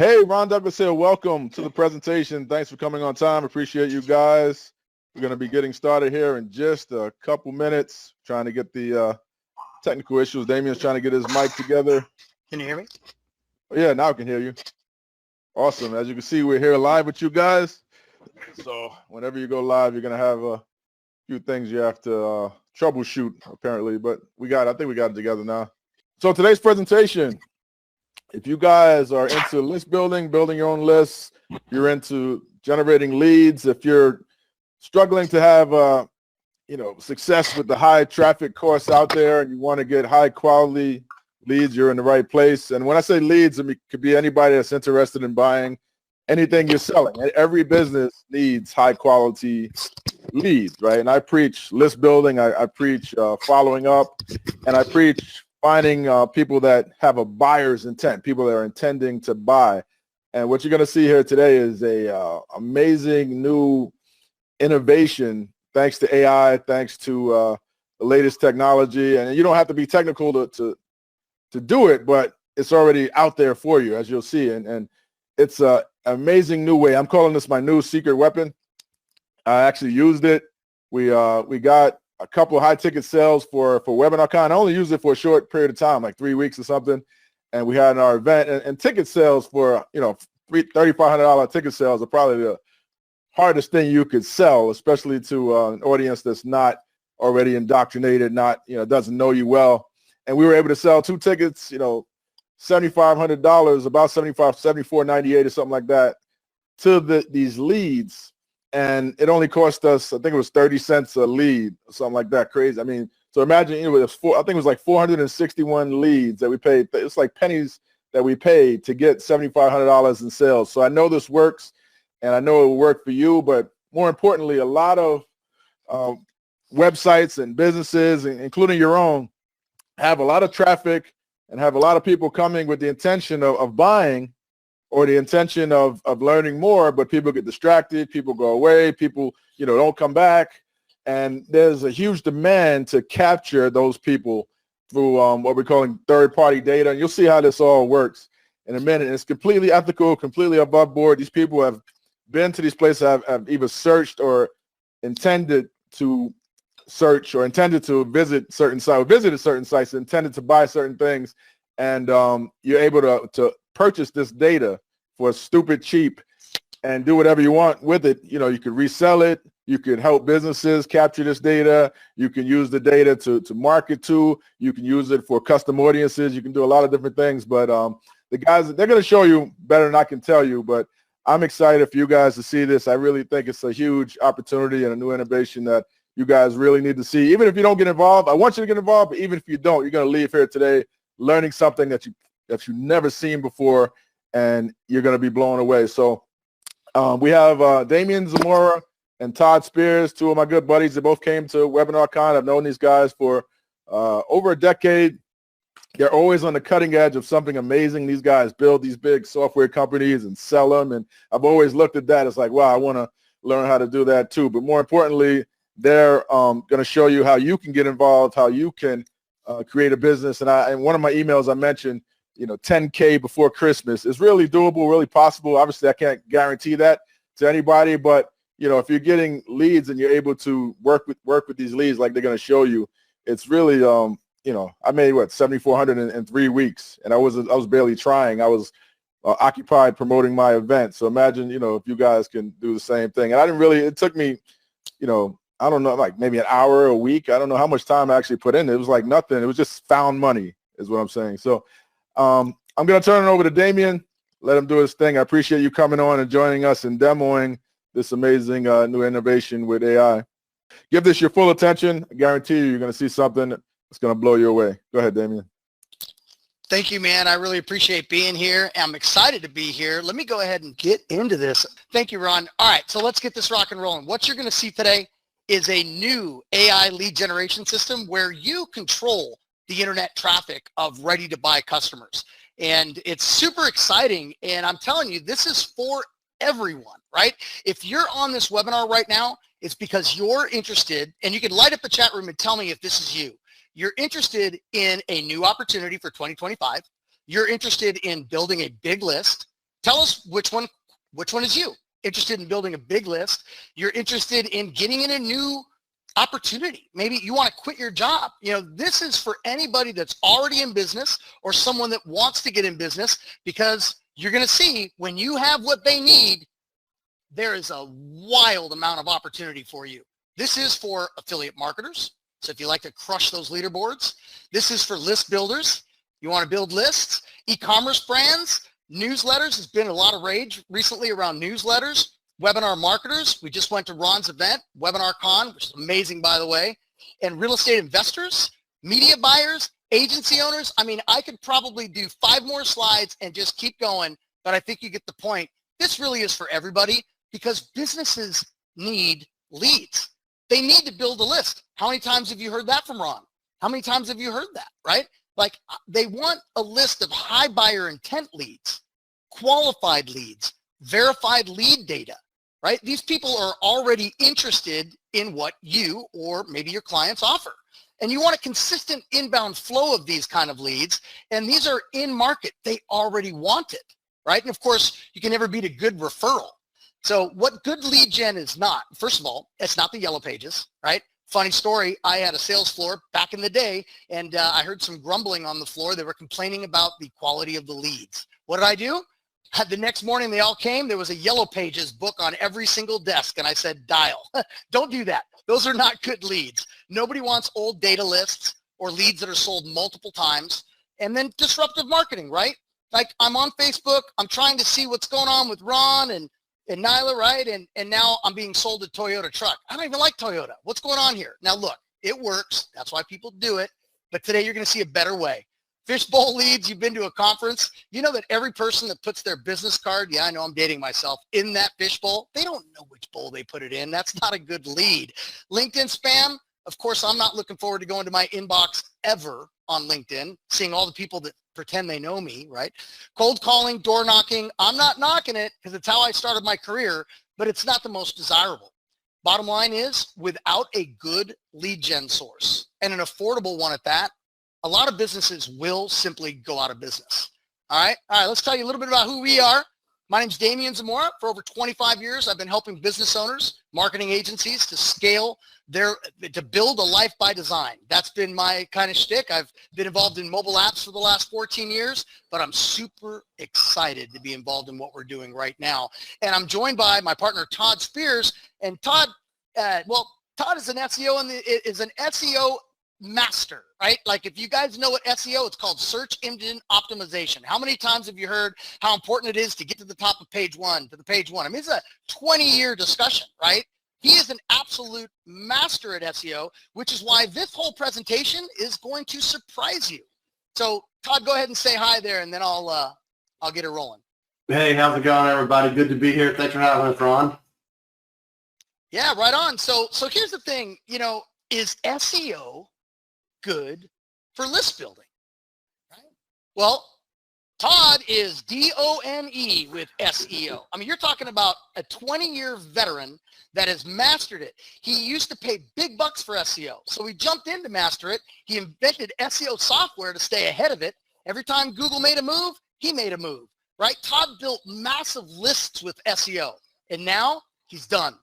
Hey, Ron Douglas here. Welcome to the presentation. Thanks for coming on time. Appreciate you guys. We're going to be getting started here in just a couple minutes, trying to get the technical issues. Damien's trying to get his mic together. Can you hear me? Yeah, now I can hear you. Awesome. As you can see, we're here live with you guys. So whenever you go live, you're going to have a few things you have to troubleshoot, apparently. But I think we got it together now. So today's presentation, if you guys are into list building your own lists, you're into generating leads, if you're struggling to have success with the high traffic course out there and you want to get high quality leads, you're in the right place. And when I say leads, it could be anybody that's interested in buying anything you're selling. Every business needs high quality leads, right? And I preach list building, I preach following up, and I preach finding people that have a buyer's intent, people that are intending to buy. And what you're going to see here today is a amazing new innovation, thanks to AI, thanks to the latest technology. And you don't have to be technical to do it, but it's already out there for you, as you'll see. And it's an amazing new way. I'm calling this my new secret weapon. I actually used it. We got a couple of high ticket sales for WebinarCon. I only used it for a short period of time, like 3 weeks or something. And we had our event and ticket sales for, $3,500 ticket sales are probably the hardest thing you could sell, especially to an audience that's not already indoctrinated, doesn't know you well. And we were able to sell 2 tickets, $7,500, about $74.98 or something like that, to these leads. And it only cost us, I think it was 30 cents a lead or something like that. Crazy. I mean, so imagine I think it was like 461 leads that we paid. It's like pennies that we paid to get $7,500 in sales. So I know this works, and I know it will work for you. But more importantly, a lot of websites and businesses, including your own, have a lot of traffic and have a lot of people coming with the intention of buying, or the intention of learning more, but people get distracted, people go away, people, don't come back. And there's a huge demand to capture those people through what we're calling third-party data. And you'll see how this all works in a minute. And it's completely ethical, completely above board. These people have been to these places, have either searched or intended to search or intended to visit certain sites, or visited certain sites, intended to buy certain things. And you're able to purchase this data for stupid cheap and do whatever you want with it. You could resell it. You could help businesses capture this data. You can use the data to market to. You can use it for custom audiences. You can do a lot of different things. But the guys, they're going to show you better than I can tell you. But I'm excited for you guys to see this. I really think it's a huge opportunity and a new innovation that you guys really need to see. Even if you don't get involved, I want you to get involved. But even if you don't, you're going to leave here today learning something that you've never seen before, and you're going to be blown away. So we have Damien Zamora and Todd Spears, 2 of my good buddies. They both came to WebinarCon. I've known these guys for over a decade. They're always on the cutting edge of something amazing. These guys build these big software companies and sell them, and I've always looked at that as like, wow, I want to learn how to do that too. But more importantly, they're going to show you how you can get involved, how you can create a business. And one of my emails I mentioned, 10K before Christmas is really doable, really possible. Obviously, I can't guarantee that to anybody, but if you're getting leads and you're able to work with these leads like they're going to show you, it's really I made 7,400 in 3 weeks, and I was barely trying. I was occupied promoting my event. So imagine if you guys can do the same thing. And it took me I don't know, like maybe an hour a week. I don't know how much time I actually put in. It was like nothing. It was just found money is what I'm saying. So I'm going to turn it over to Damien, let him do his thing. I appreciate you coming on and joining us and demoing this amazing new innovation with AI. Give this your full attention. I guarantee you're going to see something that's going to blow you away. Go ahead, Damien. Thank you, man. I really appreciate being here. I'm excited to be here. Let me go ahead and get into this. Thank you, Ron. All right, so let's get this rock and rolling. What you're going to see today is a new AI lead generation system where you control the internet traffic of ready-to-buy customers. And it's super exciting. And I'm telling you, this is for everyone, right? If you're on this webinar right now, it's because you're interested, and you can light up the chat room and tell me if this is you. You're interested in a new opportunity for 2025. You're interested in building a big list. Tell us which one is you. Interested in building a big list. You're interested in getting in a new opportunity. Maybe you want to quit your job. This is for anybody that's already in business or someone that wants to get in business, because you're going to see when you have what they need, there is a wild amount of opportunity for you. This is for affiliate marketers. So if you like to crush those leaderboards, this is for list builders. You want to build lists, e-commerce brands, newsletters. Has been a lot of rage recently around newsletters. Webinar marketers. We just went to Ron's event, Webinar Con, which is amazing, by the way. And real estate investors, media buyers, agency owners. I mean, I could probably do 5 more slides and just keep going, but I think you get the point. This really is for everybody, because businesses need leads. They need to build a list. How many times have you heard that from Ron? How many times have you heard that, right? Like, they want a list of high buyer intent leads, qualified leads, verified lead data, right? These people are already interested in what you or maybe your clients offer. And you want a consistent inbound flow of these kind of leads. And these are in market. They already want it, right? And of course, you can never beat a good referral. So what good lead gen is not, first of all, it's not the yellow pages, right? Funny story, I had a sales floor back in the day, and I heard some grumbling on the floor. They were complaining about the quality of the leads. What did I do? The next morning they all came. There was a yellow pages book on every single desk, and I said, dial. Don't do that. Those are not good leads. Nobody wants old data lists or leads that are sold multiple times. And then disruptive marketing, right? Like, I'm on Facebook. I'm trying to see what's going on with Ron and Nyla, right? And now I'm being sold a Toyota truck. I don't even like Toyota. What's going on here? Now, look, it works. That's why people do it. But today you're going to see a better way. Fishbowl leads, you've been to a conference. You know that every person that puts their business card, yeah, I know I'm dating myself, in that fishbowl, they don't know which bowl they put it in. That's not a good lead. LinkedIn spam, of course, I'm not looking forward to going to my inbox ever on LinkedIn, seeing all the people that pretend they know me, right? Cold calling, door knocking, I'm not knocking it because it's how I started my career, but it's not the most desirable. Bottom line is, without a good lead gen source, and an affordable one at that, a lot of businesses will simply go out of business. All right, let's tell you a little bit about who we are. My name's Damian Zamora. For over 25 years, I've been helping business owners, marketing agencies to scale to build a life by design. That's been my kind of shtick. I've been involved in mobile apps for the last 14 years, but I'm super excited to be involved in what we're doing right now. And I'm joined by my partner, Todd Spears. And Todd, Todd is an SEO and is an SEO master, right? Like, if you guys know what SEO, it's called search engine optimization. How many times have you heard how important it is to get to the top of page one, to the page one? I mean, it's a 20-year discussion, right? He is an absolute master at SEO, which is why this whole presentation is going to surprise you. So Todd, go ahead and say hi there, and then I'll get it rolling. Hey, how's it going, everybody? Good to be here. Thanks for having us, Ron. Yeah, right on. So here's the thing, is SEO good for list building, right? Well, Todd is D-O-N-E with SEO. I mean, you're talking about a 20-year veteran that has mastered it. He used to pay big bucks for SEO, so he jumped in to master it. He invented SEO software to stay ahead of it. Every time Google made a move, he made a move, right? Todd built massive lists with SEO, and now he's done.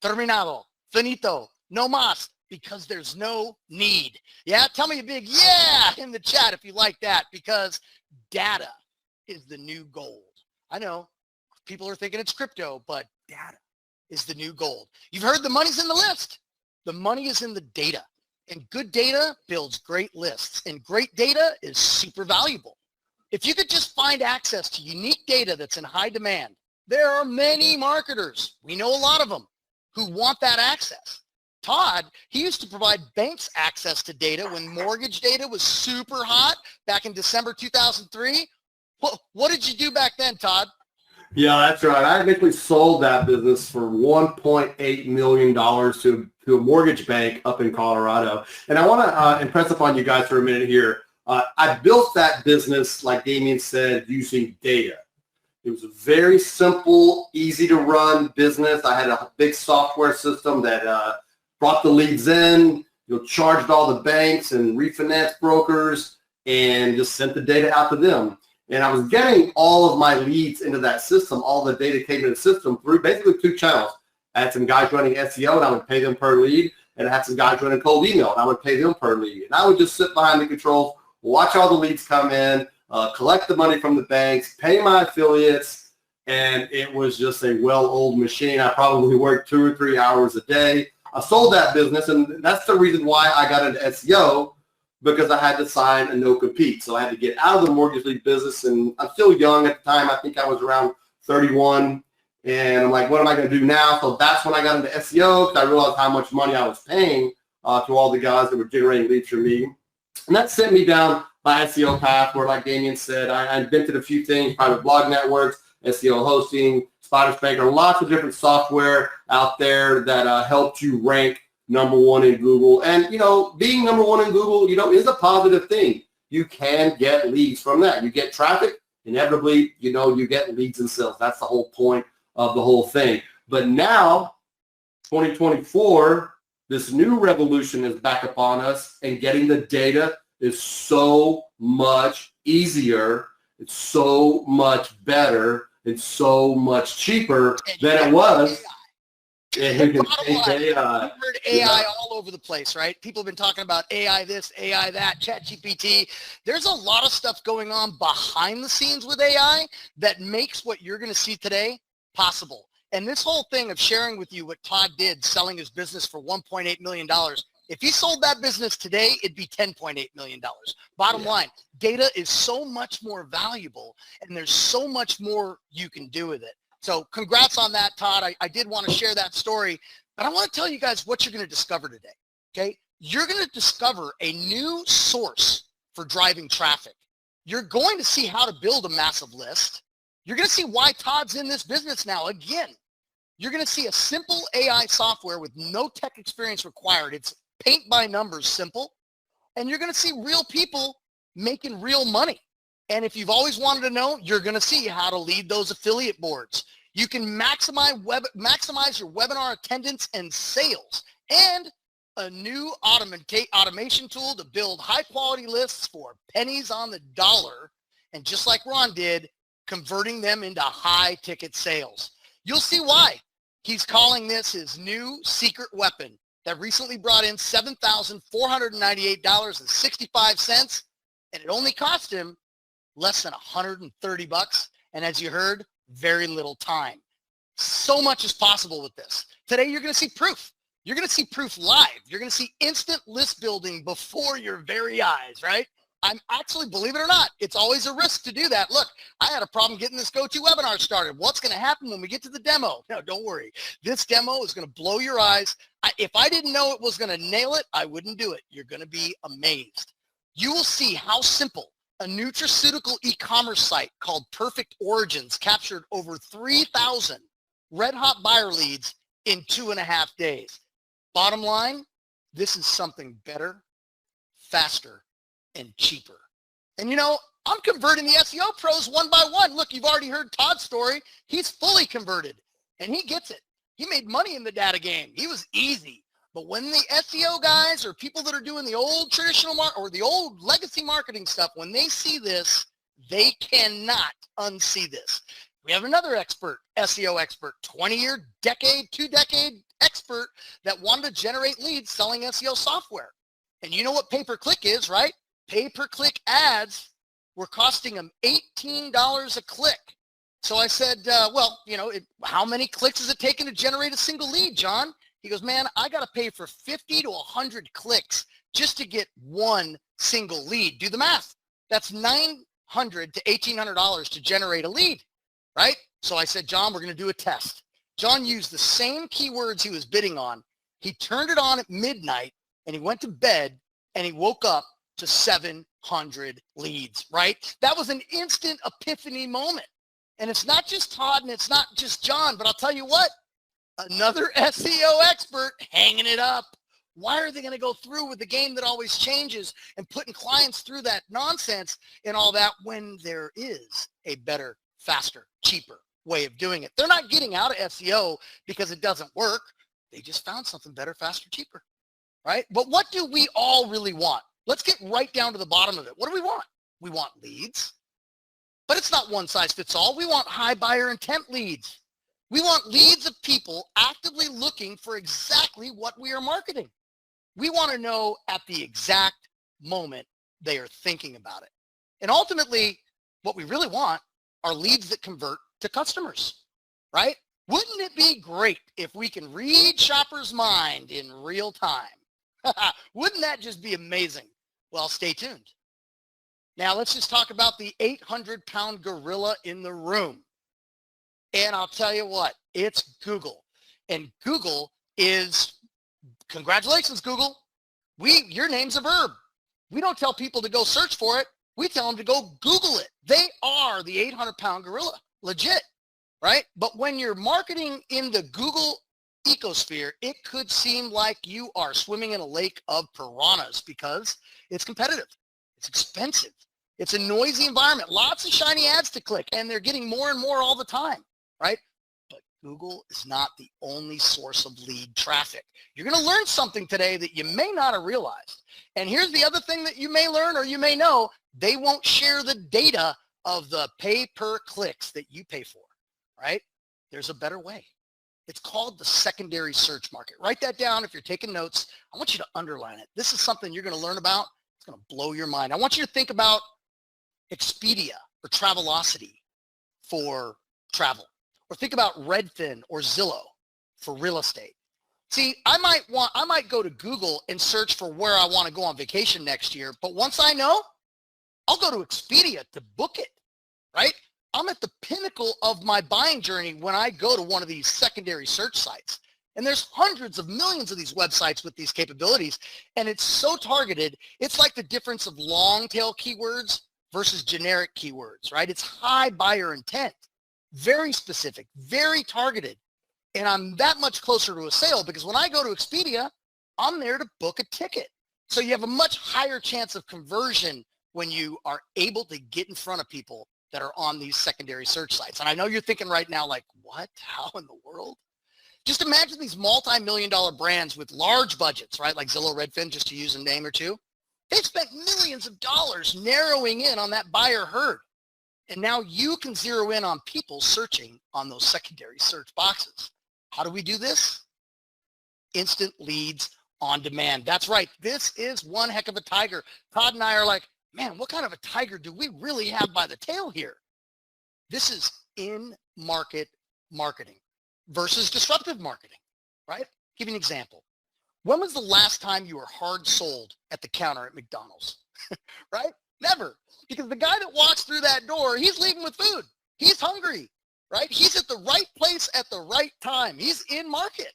Terminado, finito, no más. Because there's no need. Yeah, tell me a big yeah in the chat if you like that, because data is the new gold. I know people are thinking it's crypto, but data is the new gold. You've heard the money's in the list. The money is in the data, and good data builds great lists, and great data is super valuable. If you could just find access to unique data that's in high demand, there are many marketers, we know a lot of them, who want that access. Todd, he used to provide banks access to data when mortgage data was super hot back in December 2003. What did you do back then, Todd? Yeah, that's right. I initially sold that business for $1.8 million to a mortgage bank up in Colorado. And I want to impress upon you guys for a minute here. I built that business, like Damian said, using data. It was a very simple, easy to run business. I had a big software system that brought the leads in, charged all the banks and refinance brokers, and just sent the data out to them. And I was getting all of my leads into that system, all the data came into the system through basically 2 channels. I had some guys running SEO, and I would pay them per lead, and I had some guys running cold email, and I would pay them per lead. And I would just sit behind the controls, watch all the leads come in, collect the money from the banks, pay my affiliates, and it was just a well-oiled machine. I probably worked 2 or 3 hours a day. I sold that business, and that's the reason why I got into SEO, because I had to sign a no-compete. So I had to get out of the mortgage lead business, and I'm still young at the time. I think I was around 31, and I'm like, what am I going to do now? So that's when I got into SEO, because I realized how much money I was paying to all the guys that were generating leads for me. And that sent me down my SEO path where, like Damien said, I invented a few things, private blog networks, SEO hosting, Spider Spanker, lots of different software out there that helped you rank #1 in Google. And, being #1 in Google, is a positive thing. You can get leads from that. You get traffic, inevitably, you get leads and sales. That's the whole point of the whole thing. But now, 2024, this new revolution is back upon us, and getting the data is so much easier. It's so much better. It's so much cheaper than it was. Bottom line, you've heard AI all over the place, right? People have been talking about AI this, AI that, ChatGPT. There's a lot of stuff going on behind the scenes with AI that makes what you're going to see today possible. And this whole thing of sharing with you what Todd did, selling his business for $1.8 million, if he sold that business today, it'd be $10.8 million. Bottom line, data is so much more valuable, and there's so much more you can do with it. So congrats on that, Todd. I did want to share that story, but I want to tell you guys what you're going to discover today, okay? You're going to discover a new source for driving traffic. You're going to see how to build a massive list. You're going to see why Todd's in this business now again. You're going to see a simple AI software with no tech experience required. It's paint by numbers simple. And you're going to see real people making real money. And if you've always wanted to know, you're going to see how to lead those affiliate boards. You can maximize your webinar attendance and sales, and a new automation tool to build high quality lists for pennies on the dollar. And just like Ron did, converting them into high ticket sales. You'll see why. He's calling this his new secret weapon that recently brought in $7,498.65. And it only cost him less than $130. And as you heard, very little time. So much is possible with this. Today, you're going to see proof. You're going to see proof live. You're going to see instant list building before your very eyes, right? I'm actually, believe it or not, it's always a risk to do that. Look, I had a problem getting this GoToWebinar started. What's going to happen when we get to the demo? No, don't worry. This demo is going to blow your eyes. If I didn't know it was going to nail it, I wouldn't do it. You're going to be amazed. You will see how simple a nutraceutical e-commerce site called Perfect Origins captured over 3,000 red-hot buyer leads in 2.5 days. Bottom line, this is something better, faster, and cheaper. And I'm converting the SEO pros one by one. Look, you've already heard Todd's story. He's fully converted, and he gets it. He made money in the data game. He was easy. But when the SEO guys or people that are doing the old traditional or the old legacy marketing stuff, when they see this, they cannot unsee this. We have another expert, SEO expert, 20-year, two-decade expert that wanted to generate leads selling SEO software. And you know what pay-per-click is, right? Pay-per-click ads were costing him $18 a click. So I said, how many clicks is it taking to generate a single lead, John? He goes, man, I got to pay for 50 to 100 clicks just to get one single lead. Do the math. That's $900 to $1,800 to generate a lead, right? So I said, John, we're going to do a test. John used the same keywords he was bidding on. He turned it on at midnight, and he went to bed, and he woke up to 700 leads, right? That was an instant epiphany moment. And it's not just Todd and it's not just John, but I'll tell you what, another SEO expert hanging it up. Why are they going to go through with the game that always changes and putting clients through that nonsense and all that when there is a better, faster, cheaper way of doing it? They're not getting out of SEO because it doesn't work. They just found something better, faster, cheaper, right? But what do we all really want? Let's get right down to the bottom of it. What do we want? We want leads. But it's not one size fits all. We want high buyer intent leads. We want leads of people actively looking for exactly what we are marketing. We want to know at the exact moment they are thinking about it. And ultimately, what we really want are leads that convert to customers, right? Wouldn't it be great if we can read shoppers' mind in real time? Wouldn't that just be amazing? Well, stay tuned. Now, let's just talk about the 800-pound gorilla in the room. And I'll tell you what, it's Google. And Google is, congratulations, Google. Your name's a verb. We don't tell people to go search for it. We tell them to go Google it. They are the 800-pound gorilla, legit, right? But when you're marketing in the Google ecosphere, it could seem like you are swimming in a lake of piranhas because it's competitive. It's expensive. It's a noisy environment. Lots of shiny ads to click, and they're getting more and more all the time, right? But Google is not the only source of lead traffic. You're going to learn something today that you may not have realized. And here's the other thing that you may learn or you may know. They won't share the data of the pay-per-clicks that you pay for, right? There's a better way. It's called the secondary search market. Write that down if you're taking notes. I want you to underline it. This is something you're going to learn about. It's going to blow your mind. I want you to think about Expedia or Travelocity for travel, or think about Redfin or Zillow for real estate. See, I might go to Google and search for where I want to go on vacation next year, but once I know, I'll go to Expedia to book it, right? I'm at the pinnacle of my buying journey when I go to one of these secondary search sites. And there's hundreds of millions of these websites with these capabilities, and it's so targeted. It's like the difference of long tail keywords versus generic keywords, right? It's high buyer intent, very specific, very targeted. And I'm that much closer to a sale because when I go to Expedia, I'm there to book a ticket. So you have a much higher chance of conversion when you are able to get in front of people that are on these secondary search sites. And I know you're thinking right now, like, what? How in the world? Just imagine these multi-million-dollar brands with large budgets, right? Like Zillow, Redfin, just to use a name or two. They've spent millions of dollars narrowing in on that buyer herd. And now you can zero in on people searching on those secondary search boxes. How do we do this? Instant leads on demand. That's right. This is one heck of a tiger. Todd and I are like, man, what kind of a tiger do we really have by the tail here? This is in-market marketing versus disruptive marketing, right? Give you an example. When was the last time you were hard sold at the counter at McDonald's, right? Never. Because the guy that walks through that door, he's leaving with food. He's hungry, right? He's at the right place at the right time. He's in market,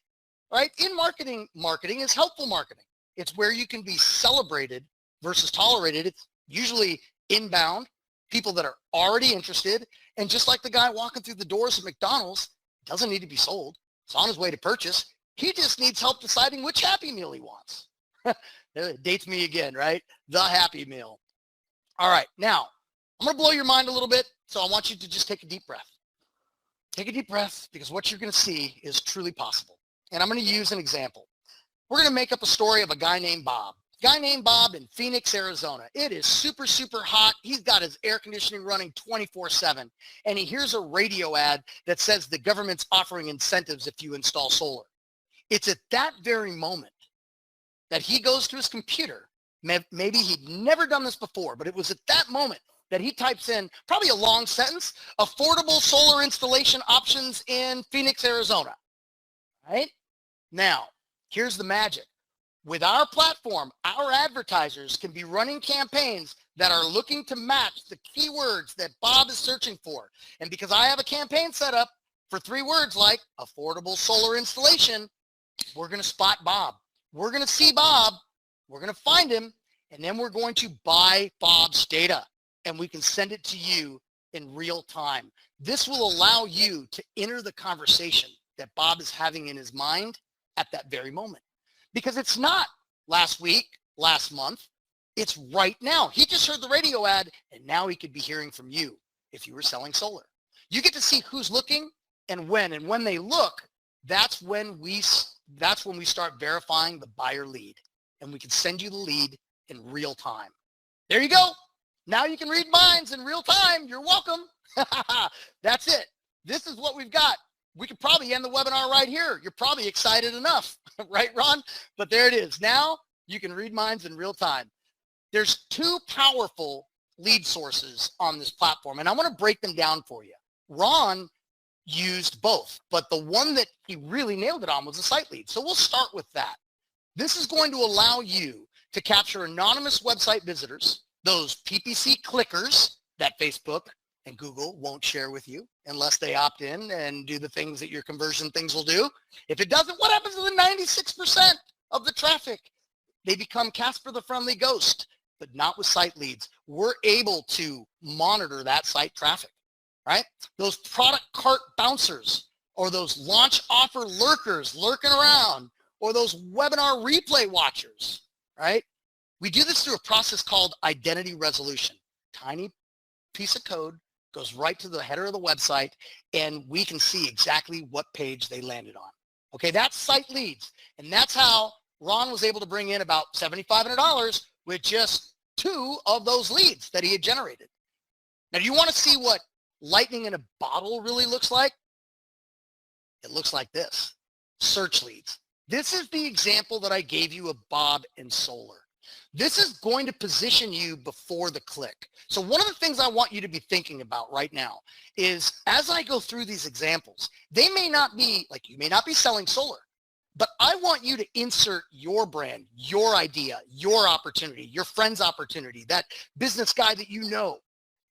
right? In marketing is helpful marketing. It's where you can be celebrated versus tolerated. It's usually inbound, people that are already interested. And just like the guy walking through the doors of McDonald's, doesn't need to be sold. It's on his way to purchase. He just needs help deciding which Happy Meal he wants. It dates me again, right? The Happy Meal. All right, now, I'm going to blow your mind a little bit, so I want you to just take a deep breath. Take a deep breath because what you're going to see is truly possible. And I'm going to use an example. We're going to make up a story of a guy named Bob. Guy named Bob in Phoenix, Arizona. It is super, super hot. He's got his air conditioning running 24/7. And he hears a radio ad that says the government's offering incentives if you install solar. It's at that very moment that he goes to his computer. Maybe he'd never done this before, but it was at that moment that he types in probably a long sentence, affordable solar installation options in Phoenix, Arizona. Right? Now, here's the magic. With our platform, our advertisers can be running campaigns that are looking to match the keywords that Bob is searching for. And because I have a campaign set up for 3 words like affordable solar installation, we're going to spot Bob. We're going to see Bob. We're going to find him. And then we're going to buy Bob's data. And we can send it to you in real time. This will allow you to enter the conversation that Bob is having in his mind at that very moment. Because it's not last week, last month, it's right now. He just heard the radio ad and now he could be hearing from you if you were selling solar. You get to see who's looking and when they look, that's when we start verifying the buyer lead and we can send you the lead in real time. There you go. Now you can read minds in real time. You're welcome. That's it. This is what we've got. We could probably end the webinar right here. You're probably excited enough, right, Ron? But there it is. Now you can read minds in real time. There's two powerful lead sources on this platform, and I want to break them down for you. Ron used both, but the one that he really nailed it on was the site lead. So we'll start with that. This is going to allow you to capture anonymous website visitors, those PPC clickers that Facebook and Google won't share with you unless they opt in and do the things that your conversion things will do. If it doesn't, what happens to the 96% of the traffic? They become Casper the Friendly Ghost, but not with site leads. We're able to monitor that site traffic, right? Those product cart bouncers or those launch offer lurkers lurking around or those webinar replay watchers, right? We do this through a process called identity resolution. Tiny piece of code goes right to the header of the website, and we can see exactly what page they landed on. Okay, that's site leads. And that's how Ron was able to bring in about $7,500 with just 2 of those leads that he had generated. Now, do you want to see what lightning in a bottle really looks like? It looks like this. Search leads. This is the example that I gave you of Bob and Solar. This is going to position you before the click. So one of the things I want you to be thinking about right now is as I go through these examples, they may not be, like you may not be selling solar, but I want you to insert your brand, your idea, your opportunity, your friend's opportunity, that business guy that you know,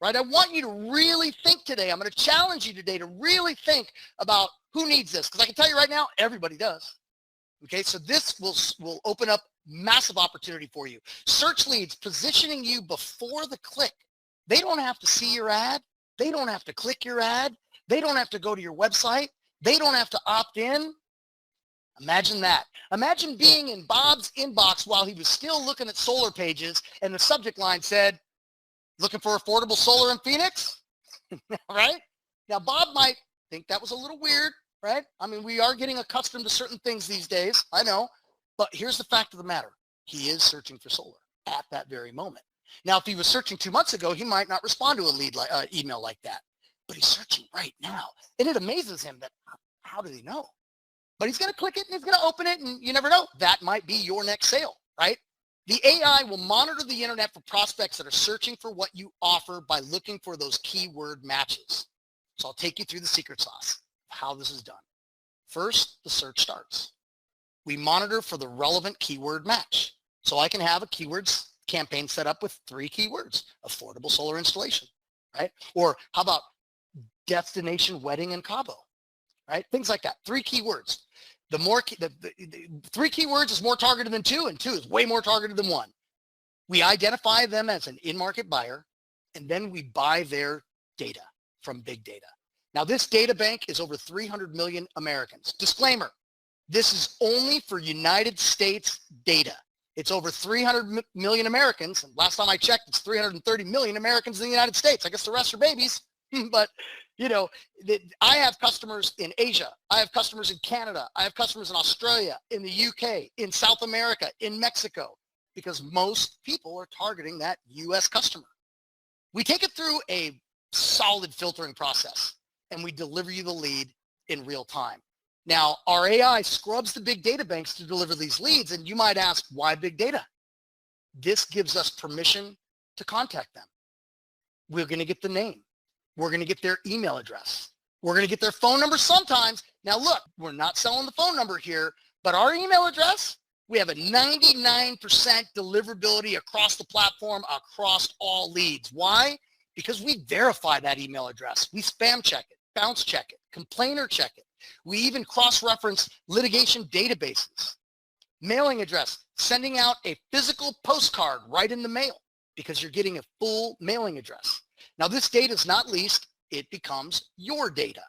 right? I want you to really think today. I'm going to challenge you today to really think about who needs this, because I can tell you right now, everybody does. Okay, so this will open up massive opportunity for you. Search leads, positioning you before the click. They don't have to see your ad. They don't have to click your ad. They don't have to go to your website. They don't have to opt in. Imagine that. Imagine being in Bob's inbox while he was still looking at solar pages and the subject line said, looking for affordable solar in Phoenix? Right? Now, Bob might think that was a little weird, right? I mean, we are getting accustomed to certain things these days. I know. But here's the fact of the matter. He is searching for solar at that very moment. Now, if he was searching 2 months ago, he might not respond to a lead email like that. But he's searching right now. And it amazes him that, how did he know? But he's going to click it and he's going to open it, and you never know. That might be your next sale, right? The AI will monitor the internet for prospects that are searching for what you offer by looking for those keyword matches. So I'll take you through the secret sauce of how this is done. First, the search starts. We monitor for the relevant keyword match. So I can have a keywords campaign set up with 3 keywords: affordable solar installation, right? Or how about destination wedding in Cabo, right? Things like that. 3 keywords. The 3 keywords is more targeted than 2, and 2 is way more targeted than 1. We identify them as an in-market buyer, and then we buy their data from big data. Now, this data bank is over 300 million Americans. Disclaimer. This is only for United States data. It's over 300 million Americans. And last time I checked, it's 330 million Americans in the United States. I guess the rest are babies. But, you know, I have customers in Asia. I have customers in Canada. I have customers in Australia, in the UK, in South America, in Mexico, because most people are targeting that US customer. We take it through a solid filtering process, and we deliver you the lead in real time. Now, our AI scrubs the big data banks to deliver these leads, and you might ask, why big data? This gives us permission to contact them. We're going to get the name. We're going to get their email address. We're going to get their phone number sometimes. Now, look, we're not selling the phone number here, but our email address, we have a 99% deliverability across the platform, across all leads. Why? Because we verify that email address. We spam check it, bounce check it, complainer check it. We even cross-reference litigation databases. Mailing address, sending out a physical postcard right in the mail because you're getting a full mailing address. Now, this data is not leased. It becomes your data.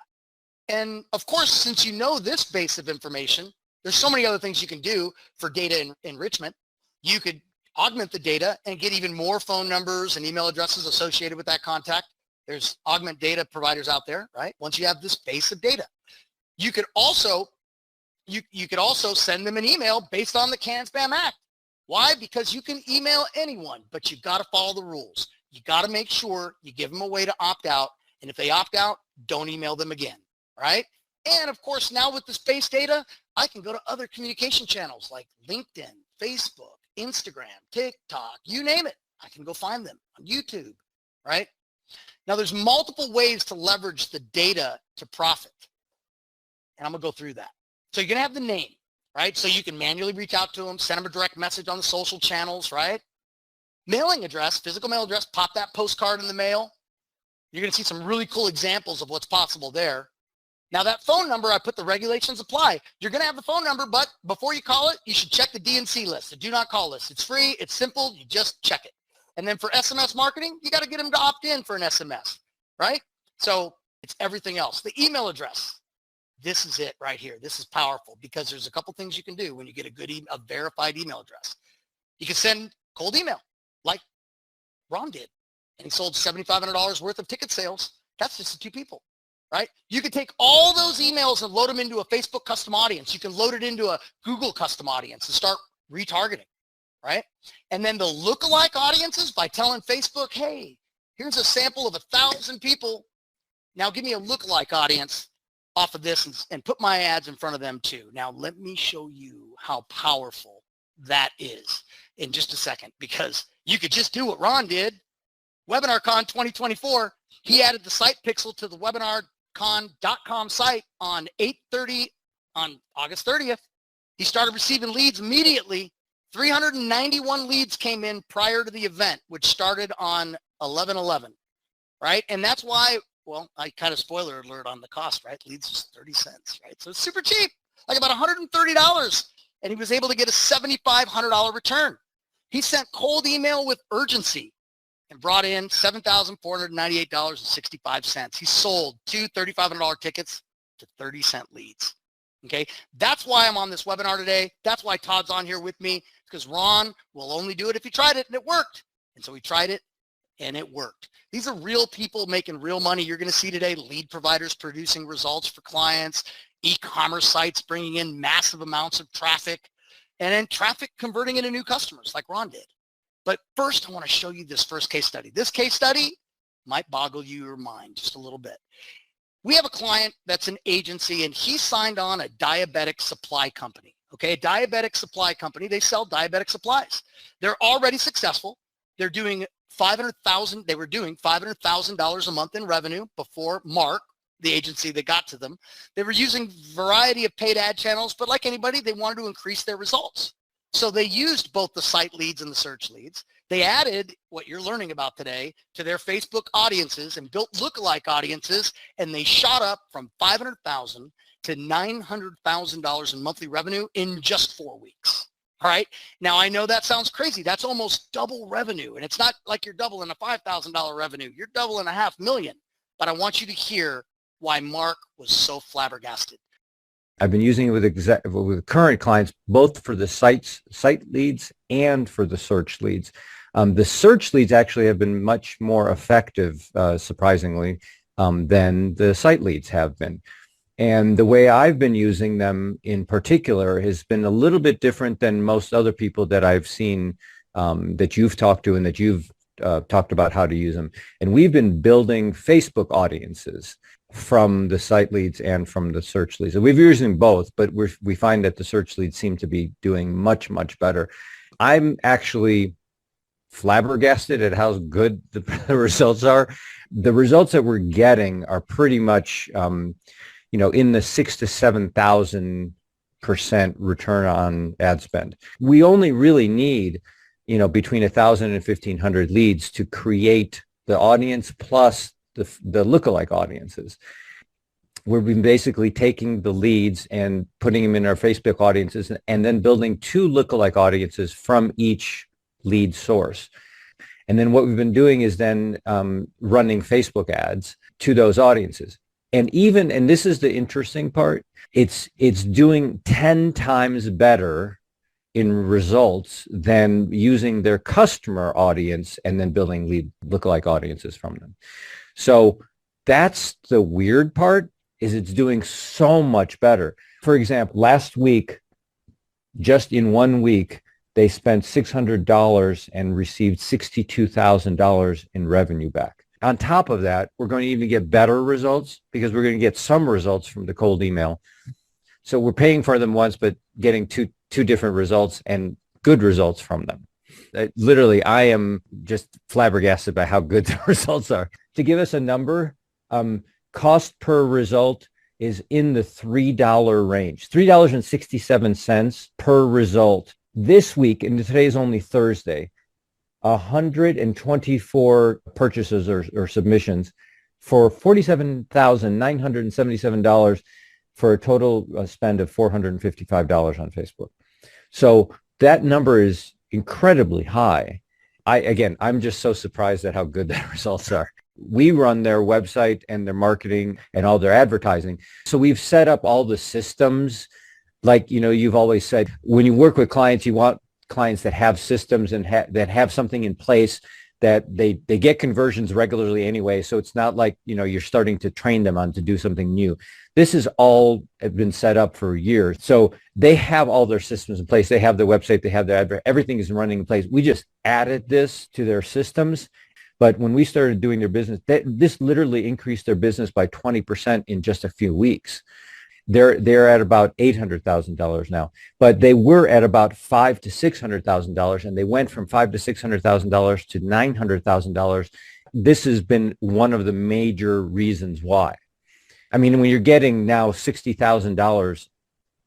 And of course, since you know this base of information, there's so many other things you can do for data enrichment. You could augment the data and get even more phone numbers and email addresses associated with that contact. There's augment data providers out there, right? Once you have this base of data. You could also send them an email based on the CAN-SPAM Act. Why? Because you can email anyone, but you've got to follow the rules. you got to make sure you give them a way to opt out. And if they opt out, don't email them again, right? And of course, now with the space data, I can go to other communication channels like LinkedIn, Facebook, Instagram, TikTok, you name it. I can go find them on YouTube, right? Now, there's multiple ways to leverage the data to profit. And I'm going to go through that. So you're going to have the name, right? So you can manually reach out to them, send them a direct message on the social channels, right? Mailing address, physical mail address, pop that postcard in the mail. You're going to see some really cool examples of what's possible there. Now, that phone number, I put the regulations apply. You're going to have the phone number, but before you call it, you should check the DNC list, the do not call list. It's free. It's simple. You just check it. And then for SMS marketing, you got to get them to opt in for an SMS, right? So it's everything else. The email address, this is it right here. This is powerful because there's a couple things you can do when you get a verified email address. You can send cold email like Ron did, and he sold $7,500 worth of ticket sales. That's just the two people, right? You can take all those emails and load them into a Facebook custom audience. You can load it into a Google custom audience and start retargeting, right? And then the lookalike audiences by telling Facebook, hey, here's a sample of 1,000 people. Now give me a lookalike audience off of this and put my ads in front of them too. Now let me show you how powerful that is in just a second, because you could just do what Ron did. WebinarCon 2024, he added the site pixel to the webinarcon.com site on 8:30 on August 30th. He started receiving leads immediately. 391 leads came in prior to the event, which started on 11/11, right? And that's why, well, I kind of spoiler alert on the cost, right? Leads is 30 cents, right? So it's super cheap, like about $130. And he was able to get a $7,500 return. He sent cold email with urgency and brought in $7,498.65. He sold two $3,500 tickets to 30-cent leads. Okay, that's why I'm on this webinar today. That's why Todd's on here with me, because Ron will only do it if he tried it and it worked. And so he tried it and it worked. These are real people making real money. You're going to see today lead providers producing results for clients, e-commerce sites bringing in massive amounts of traffic, and then traffic converting into new customers like Ron did. But first, I want to show you this first case study. This case study might boggle your mind just a little bit. We have a client that's an agency, and he signed on a diabetic supply company. Okay, a diabetic supply company. They sell diabetic supplies. They're already successful. They're doing $500,000. They were doing $500,000 a month in revenue before Mark, the agency that got to them. They were using a variety of paid ad channels, but like anybody, they wanted to increase their results. So they used both the site leads and the search leads. They added what you're learning about today to their Facebook audiences and built lookalike audiences, and they shot up from $500,000 to $900,000 in monthly revenue in just 4 weeks. All right. Now, I know that sounds crazy. That's almost double revenue. And it's not like you're doubling a $5,000 revenue. You're doubling $500,000. But I want you to hear why Mark was so flabbergasted. I've been using it with current clients, both for the site leads and for the search leads. The search leads actually have been much more effective, surprisingly, than the site leads have been. And the way I've been using them in particular has been a little bit different than most other people that I've seen that you've talked to and that you've talked about how to use them. And we've been building Facebook audiences from the site leads and from the search leads. And we've been using both, but we find that the search leads seem to be doing much, much better. I'm actually flabbergasted at how good the results are. The results that we're getting are pretty much, in the 6,000 to 7,000% return on ad spend. We only really need, between 1,000 and 1,500 leads to create the audience plus the lookalike audiences. We've been basically taking the leads and putting them in our Facebook audiences and then building 2 lookalike audiences from each lead source. And then what we've been doing is then running Facebook ads to those audiences. And this is the interesting part, it's doing 10 times better in results than using their customer audience and then building lead lookalike audiences from them. So that's the weird part, is it's doing so much better. For example, last week, just in 1 week, they spent $600 and received $62,000 in revenue back. On top of that, we're going to even get better results because we're going to get some results from the cold email. So we're paying for them once, but getting two different results and good results from them. Literally, I am just flabbergasted by how good the results are. To give us a number, cost per result is in the $3 range, $3.67 per result. This week, and today is only Thursday, 124 purchases or submissions for $47,977 for a total spend of $455 on Facebook. So that number is incredibly high. I'm just so surprised at how good the results are. We run their website and their marketing and all their advertising. So we've set up all the systems. Like, you've always said, when you work with clients, you want clients that have systems and that have something in place that they get conversions regularly anyway. So it's not like, you're starting to train them on to do something new. This has all been set up for years. So they have all their systems in place. They have their website, they have their everything is running in place. We just added this to their systems. But when we started doing their business, this literally increased their business by 20% in just a few weeks. They're at about $800,000 now, but they were at about $500,000 to $600,000, and they went from $500,000 to $600,000 to $900,000. This has been one of the major reasons why. I mean, when you're getting now $60,000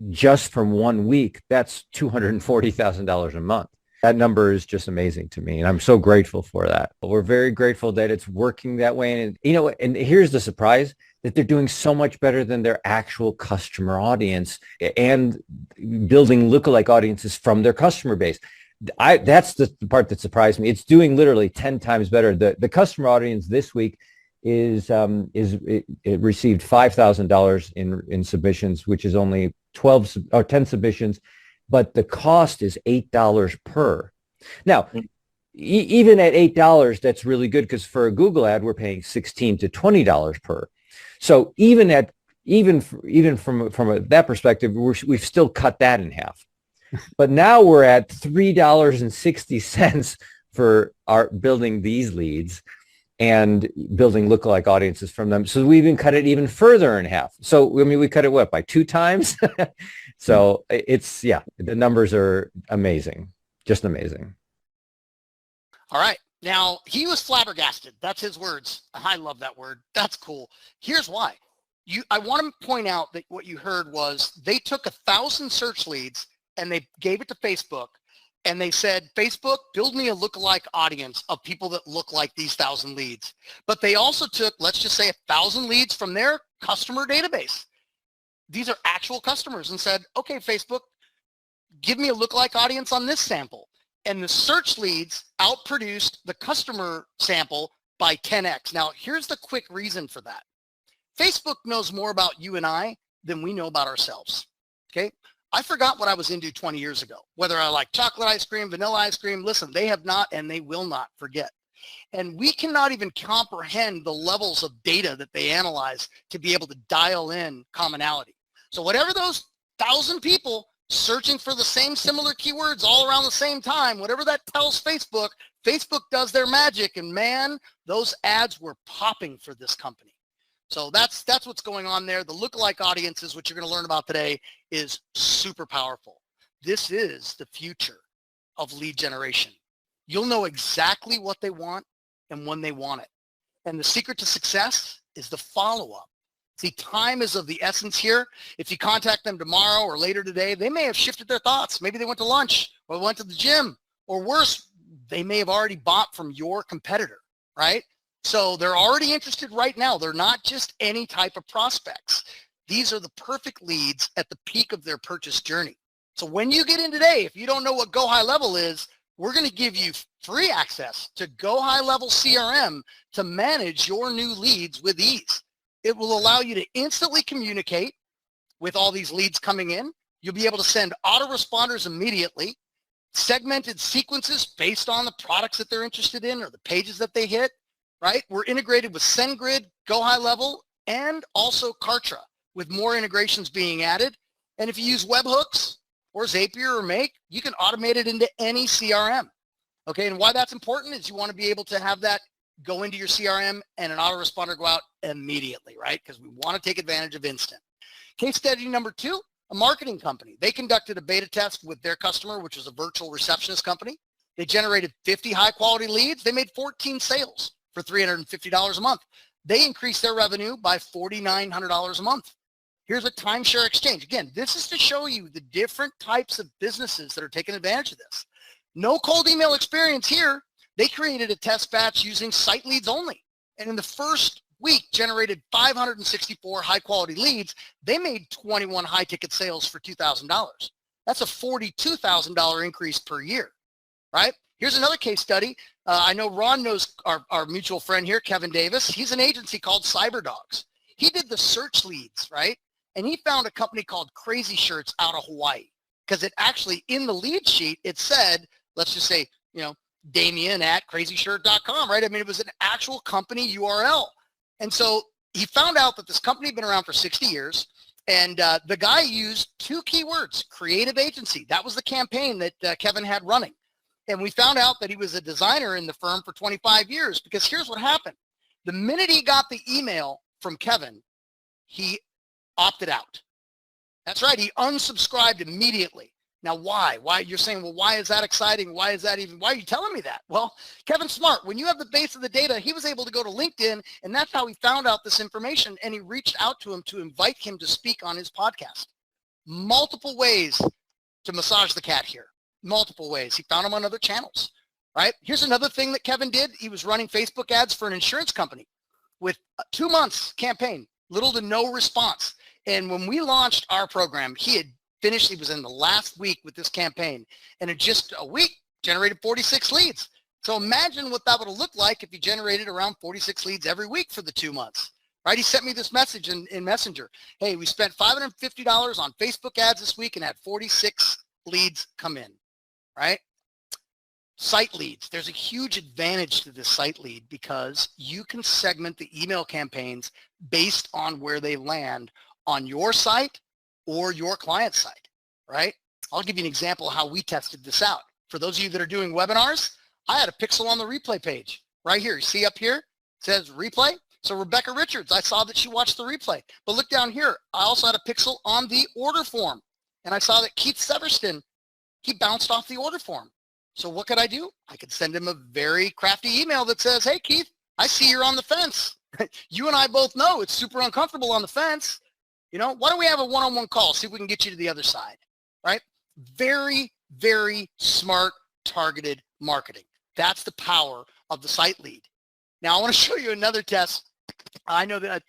just from 1 week, that's $240,000 a month. That number is just amazing to me, and I'm so grateful for that. But we're very grateful that it's working that way. And and here's the surprise, that they're doing so much better than their actual customer audience and building lookalike audiences from their customer base. That's the part that surprised me. It's doing literally 10 times better. The customer audience this week it received $5,000 in submissions, which is only 10 submissions, but the cost is $8 per. Now, even at $8, that's really good, because for a Google ad, we're paying $16 to $20 per. So even from that perspective, we've still cut that in half. But now we're at $3.60 for our building these leads and building lookalike audiences from them. So we even cut it even further in half. So, I mean, we cut it, by 2 times? So the numbers are amazing, just amazing. All right. Now, he was flabbergasted. That's his words. I love that word. That's cool. Here's why. I want to point out that what you heard was they took 1,000 search leads and they gave it to Facebook, and they said, Facebook, build me a lookalike audience of people that look like these 1,000 leads. But they also took, let's just say, 1,000 leads from their customer database. These are actual customers, and said, okay, Facebook, give me a lookalike audience on this sample. And the search leads outproduced the customer sample by 10x. Now, here's the quick reason for that. Facebook knows more about you and I than we know about ourselves, okay? I forgot what I was into 20 years ago, whether I like chocolate ice cream, vanilla ice cream. Listen, they have not, and they will not forget. And we cannot even comprehend the levels of data that they analyze to be able to dial in commonality. So whatever those 1,000 people searching for the same similar keywords all around the same time, whatever that tells Facebook, Facebook does their magic, and man, those ads were popping for this company. So that's what's going on there. The lookalike audiences, which you're going to learn about today, is super powerful. This is the future of lead generation. You'll know exactly what they want and when they want it. And the secret to success is the follow-up. See, time is of the essence here. If you contact them tomorrow or later today, they may have shifted their thoughts. Maybe they went to lunch or went to the gym, or worse, they may have already bought from your competitor, right? So they're already interested right now. They're not just any type of prospects. These are the perfect leads at the peak of their purchase journey. So when you get in today, if you don't know what Go High Level is, we're going to give you free access to Go High Level CRM to manage your new leads with ease. It will allow you to instantly communicate with all these leads coming in. You'll be able to send autoresponders immediately, segmented sequences based on the products that they're interested in or the pages that they hit, right? We're integrated with SendGrid, Go High Level, and also Kartra, with more integrations being added. And if you use webhooks, or Zapier or Make, you can automate it into any CRM. Okay, and why that's important is you want to be able to have that go into your CRM and an autoresponder go out immediately, right? Because we want to take advantage of instant. Case study number 2, a marketing company. They conducted a beta test with their customer, which was a virtual receptionist company. They generated 50 high-quality leads. They made 14 sales for $350 a month. They increased their revenue by $4,900 a month. Here's a timeshare exchange. Again, this is to show you the different types of businesses that are taking advantage of this. No cold email experience here. They created a test batch using site leads only. And in the first week, generated 564 high-quality leads. They made 21 high-ticket sales for $2,000. That's a $42,000 increase per year, right? Here's another case study. I know Ron knows our mutual friend here, Kevin Davis. He's an agency called CyberDogs. He did the search leads, right? And he found a company called Crazy Shirts out of Hawaii, because it actually, in the lead sheet, it said, let's just say, Damien at crazyshirt.com, right? I mean, it was an actual company URL. And so he found out that this company had been around for 60 years. And the guy used 2 keywords, creative agency. That was the campaign that Kevin had running. And we found out that he was a designer in the firm for 25 years, because here's what happened. The minute he got the email from Kevin, he opted out. That's right. He unsubscribed immediately. Now, why? Why? You're saying, well, why is that exciting? Why are you telling me that? Well, Kevin's smart. When you have the base of the data, he was able to go to LinkedIn, and that's how he found out this information, and he reached out to him to invite him to speak on his podcast. Multiple ways to massage the cat here. Multiple ways. He found him on other channels, right? Here's another thing that Kevin did. He was running Facebook ads for an insurance company with a 2 months campaign, little to no response. And when we launched our program, he had finished, he was in the last week with this campaign, and in just a week generated 46 leads. So imagine what that would have looked like if he generated around 46 leads every week for the 2 months, right? He sent me this message in Messenger. Hey, we spent $550 on Facebook ads this week and had 46 leads come in, right? Site leads. There's a huge advantage to this site lead, because you can segment the email campaigns based on where they land on your site or your client site, right? I'll give you an example of how we tested this out. For those of you that are doing webinars, I had a pixel on the replay page right here. You see up here, it says replay. So Rebecca Richards, I saw that she watched the replay. But look down here, I also had a pixel on the order form. And I saw that Keith Severston, he bounced off the order form. So what could I do? I could send him a very crafty email that says, hey, Keith, I see you're on the fence. You and I both know it's super uncomfortable on the fence. Why don't we have a one-on-one call, see if we can get you to the other side, right? Very, very smart, targeted marketing. That's the power of the site lead. Now, I want to show you another test. I know that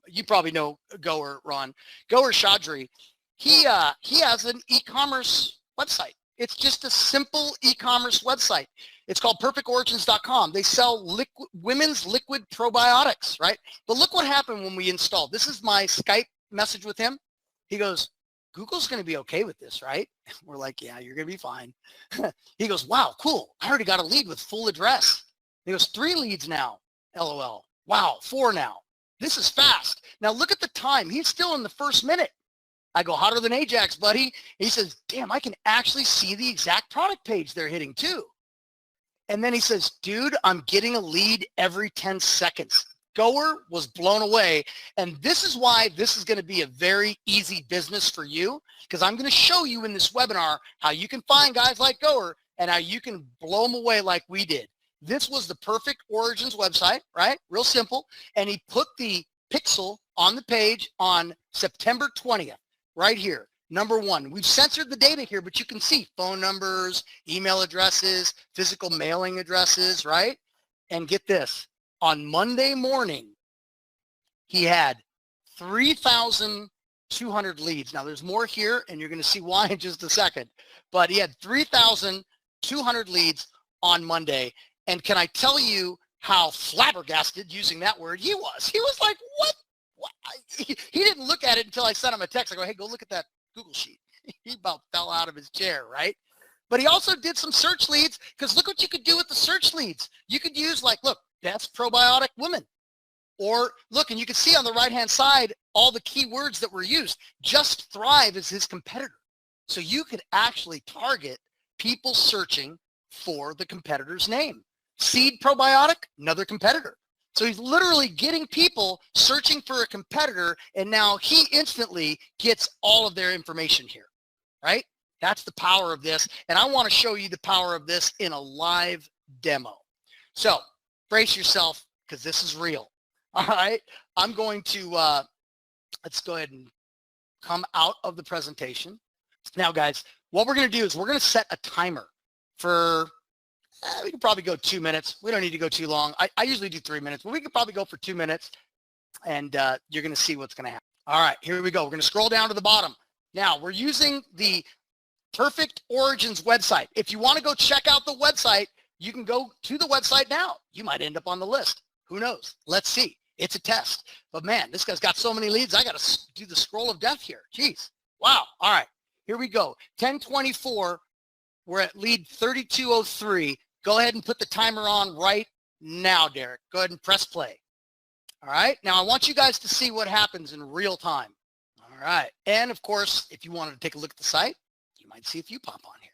you probably know Goer, Ron. Goer Chaudhry, he has an e-commerce website. It's just a simple e-commerce website. It's called perfectorigins.com. They sell women's liquid probiotics, right? But look what happened when we installed. This is my Skype message with him. He goes, Google's going to be okay with this, right? We're like, yeah, you're going to be fine. He goes, wow, cool. I already got a lead with full address. He goes, 3 leads now, LOL. Wow, 4 now. This is fast. Now look at the time. He's still in the first minute. I go, hotter than Ajax, buddy. He says, damn, I can actually see the exact product page they're hitting too. And then he says, dude, I'm getting a lead every 10 seconds. Goer was blown away. And this is why this is going to be a very easy business for you, because I'm going to show you in this webinar how you can find guys like Goer and how you can blow them away like we did. This was the Perfect Origins website, right? Real simple. And he put the pixel on the page on September 20th, right here. Number 1, we've censored the data here, but you can see phone numbers, email addresses, physical mailing addresses, right? And get this, on Monday morning, he had 3,200 leads. Now there's more here, and you're going to see why in just a second, but he had 3,200 leads on Monday. And can I tell you how flabbergasted, using that word, he was? He was like, what? He didn't look at it until I sent him a text. I go, hey, go look at that Google sheet. He about fell out of his chair, right? But he also did some search leads, because look what you could do with the search leads. You could use, like, look, that's probiotic women. Or look, and you can see on the right-hand side all the keywords that were used. Just Thrive is his competitor. So you could actually target people searching for the competitor's name. Seed Probiotic, another competitor. So he's literally getting people searching for a competitor, and now he instantly gets all of their information here, right? That's the power of this, and I want to show you the power of this in a live demo. So brace yourself, because this is real. All right, I'm going to, let's go ahead and come out of the presentation. Now, guys, what we're going to do is we're going to set a timer for, we can probably go 2 minutes. We don't need to go too long. I usually do 3 minutes, but we could probably go for 2 minutes, and you're going to see what's going to happen. All right, here we go. We're going to scroll down to the bottom. Now, we're using the Perfect Origins website. If you want to go check out the website, you can go to the website now. You might end up on the list. Who knows? Let's see. It's a test. But man, this guy's got so many leads. I got to do the scroll of death here. Jeez. Wow. All right. Here we go. 1024. We're at lead 3203. Go ahead and put the timer on right now, Derek. Go ahead and press play. All right. Now, I want you guys to see what happens in real time. All right. And, of course, if you wanted to take a look at the site, you might see if you pop on here.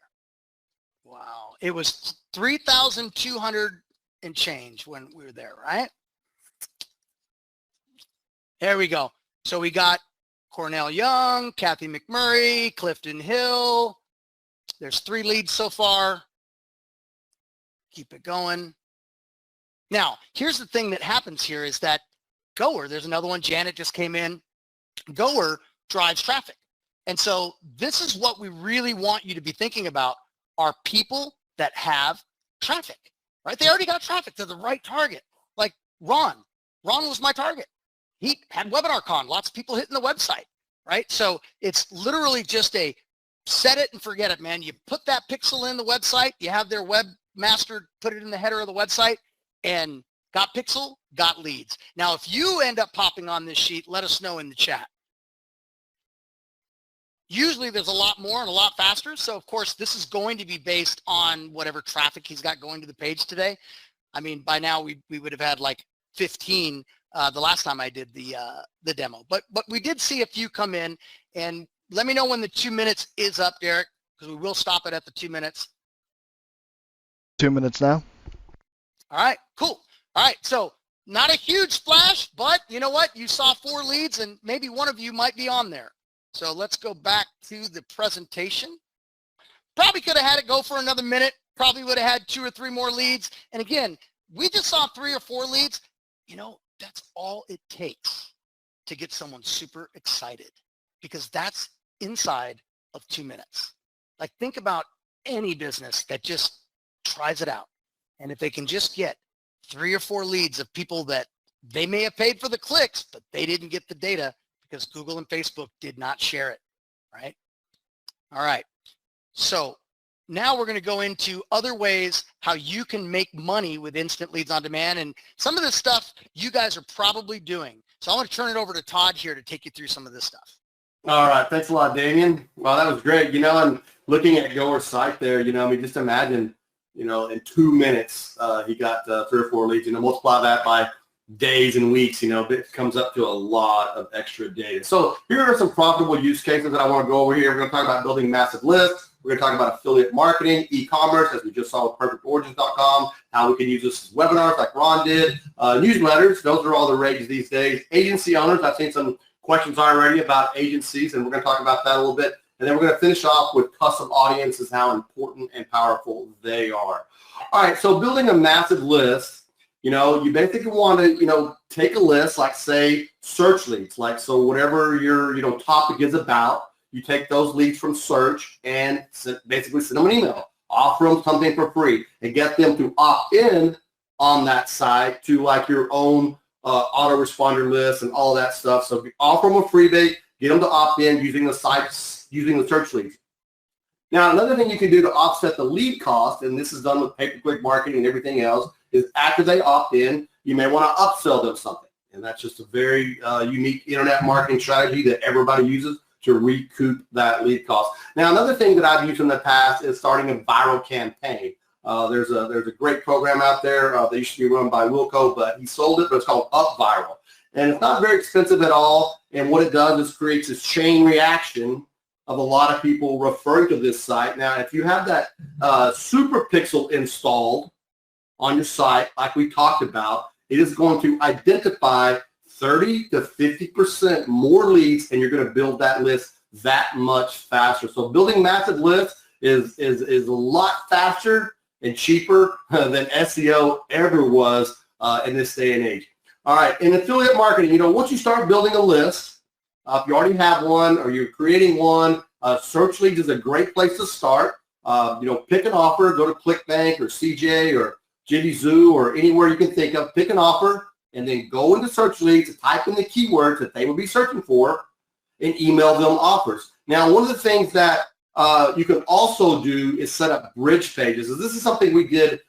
Wow. It was 3,200 and change when we were there, right? There we go. So we got Cornell Young, Kathy McMurray, Clifton Hill. There's 3 leads so far. Keep it going. Now, here's the thing that happens here is that Goer, there's another one, Janet just came in. Goer drives traffic. And so this is what we really want you to be thinking about, are people that have traffic, right? They already got traffic. They're the right target. Like Ron. Ron was my target. He had WebinarCon, lots of people hitting the website, right? So it's literally just a set it and forget it, man. You put that pixel in the website, you have their webmaster put it in the header of the website, and got pixel, got leads. Now, if you end up popping on this sheet, let us know in the chat. Usually there's a lot more and a lot faster. So of course, this is going to be based on whatever traffic he's got going to the page today. I mean, by now we would have had like 15 the last time I did the demo, but we did see a few come in, and let me know when the 2 minutes is up, Derek, because we will stop it at the 2 minutes. 2 minutes now. All right, cool. All right, so not a huge splash, but you know what? You saw 4 leads, and maybe one of you might be on there. So let's go back to the presentation. Probably could have had it go for another minute. Probably would have had 2 or 3 more leads. And again, we just saw 3 or 4 leads. You know, that's all it takes to get someone super excited, because that's inside of 2 minutes. Like, think about any business that just tries it out. And if they can just get 3 or 4 leads of people that they may have paid for the clicks, but they didn't get the data because Google and Facebook did not share it, right? All right. So now we're going to go into other ways how you can make money with instant leads on demand. And some of this stuff you guys are probably doing. So I want to turn it over to Todd here to take you through some of this stuff. All right. Thanks a lot, Damien. Wow, that was great. You know, and looking at Goer's site there, you know, I mean, just imagine, you know, in 2 minutes, he got 3 or 4 leads. You know, multiply that by days and weeks, you know, it comes up to a lot of extra data. So here are some profitable use cases that I want to go over here. We're going to talk about building massive lists. We're going to talk about affiliate marketing, e-commerce, as we just saw with perfectorigins.com, how we can use this as webinars like Ron did, newsletters. Those are all the rage these days. Agency owners, I've seen some questions already about agencies, and we're going to talk about that a little bit. And then we're going to finish off with custom audiences, how important and powerful they are. All right, so building a massive list. You know, you basically want to, you know, take a list, like say search leads, like so whatever your, you know, topic is about, you take those leads from search and basically send them an email, offer them something for free, and get them to opt in on that site to like your own autoresponder list and all that stuff. So offer them a freebie, get them to opt in using the sites, using the search leads. Now, another thing you can do to offset the lead cost, and this is done with pay-per-click marketing and everything else, is after they opt in, you may want to upsell them something. And that's just a very unique internet marketing strategy that everybody uses to recoup that lead cost. Now, another thing that I've used in the past is starting a viral campaign. There's a great program out there that used to be run by Wilco, but he sold it, but it's called UpViral. And it's not very expensive at all. And what it does is creates this chain reaction of a lot of people referring to this site. Now, if you have that super pixel installed on your site, like we talked about, it is going to identify 30 to 50% more leads, and you're going to build that list that much faster. So building massive lists is a lot faster and cheaper than SEO ever was in this day and age. All right, in affiliate marketing, once you start building a list, if you already have one or you're creating one, search leads is a great place to start. Pick an offer, go to ClickBank or CJ or JivyZoo or anywhere you can think of, pick an offer, and then go into search leads, type in the keywords that they will be searching for, and email them offers. Now, one of the things that you can also do is set up bridge pages. So this is something we did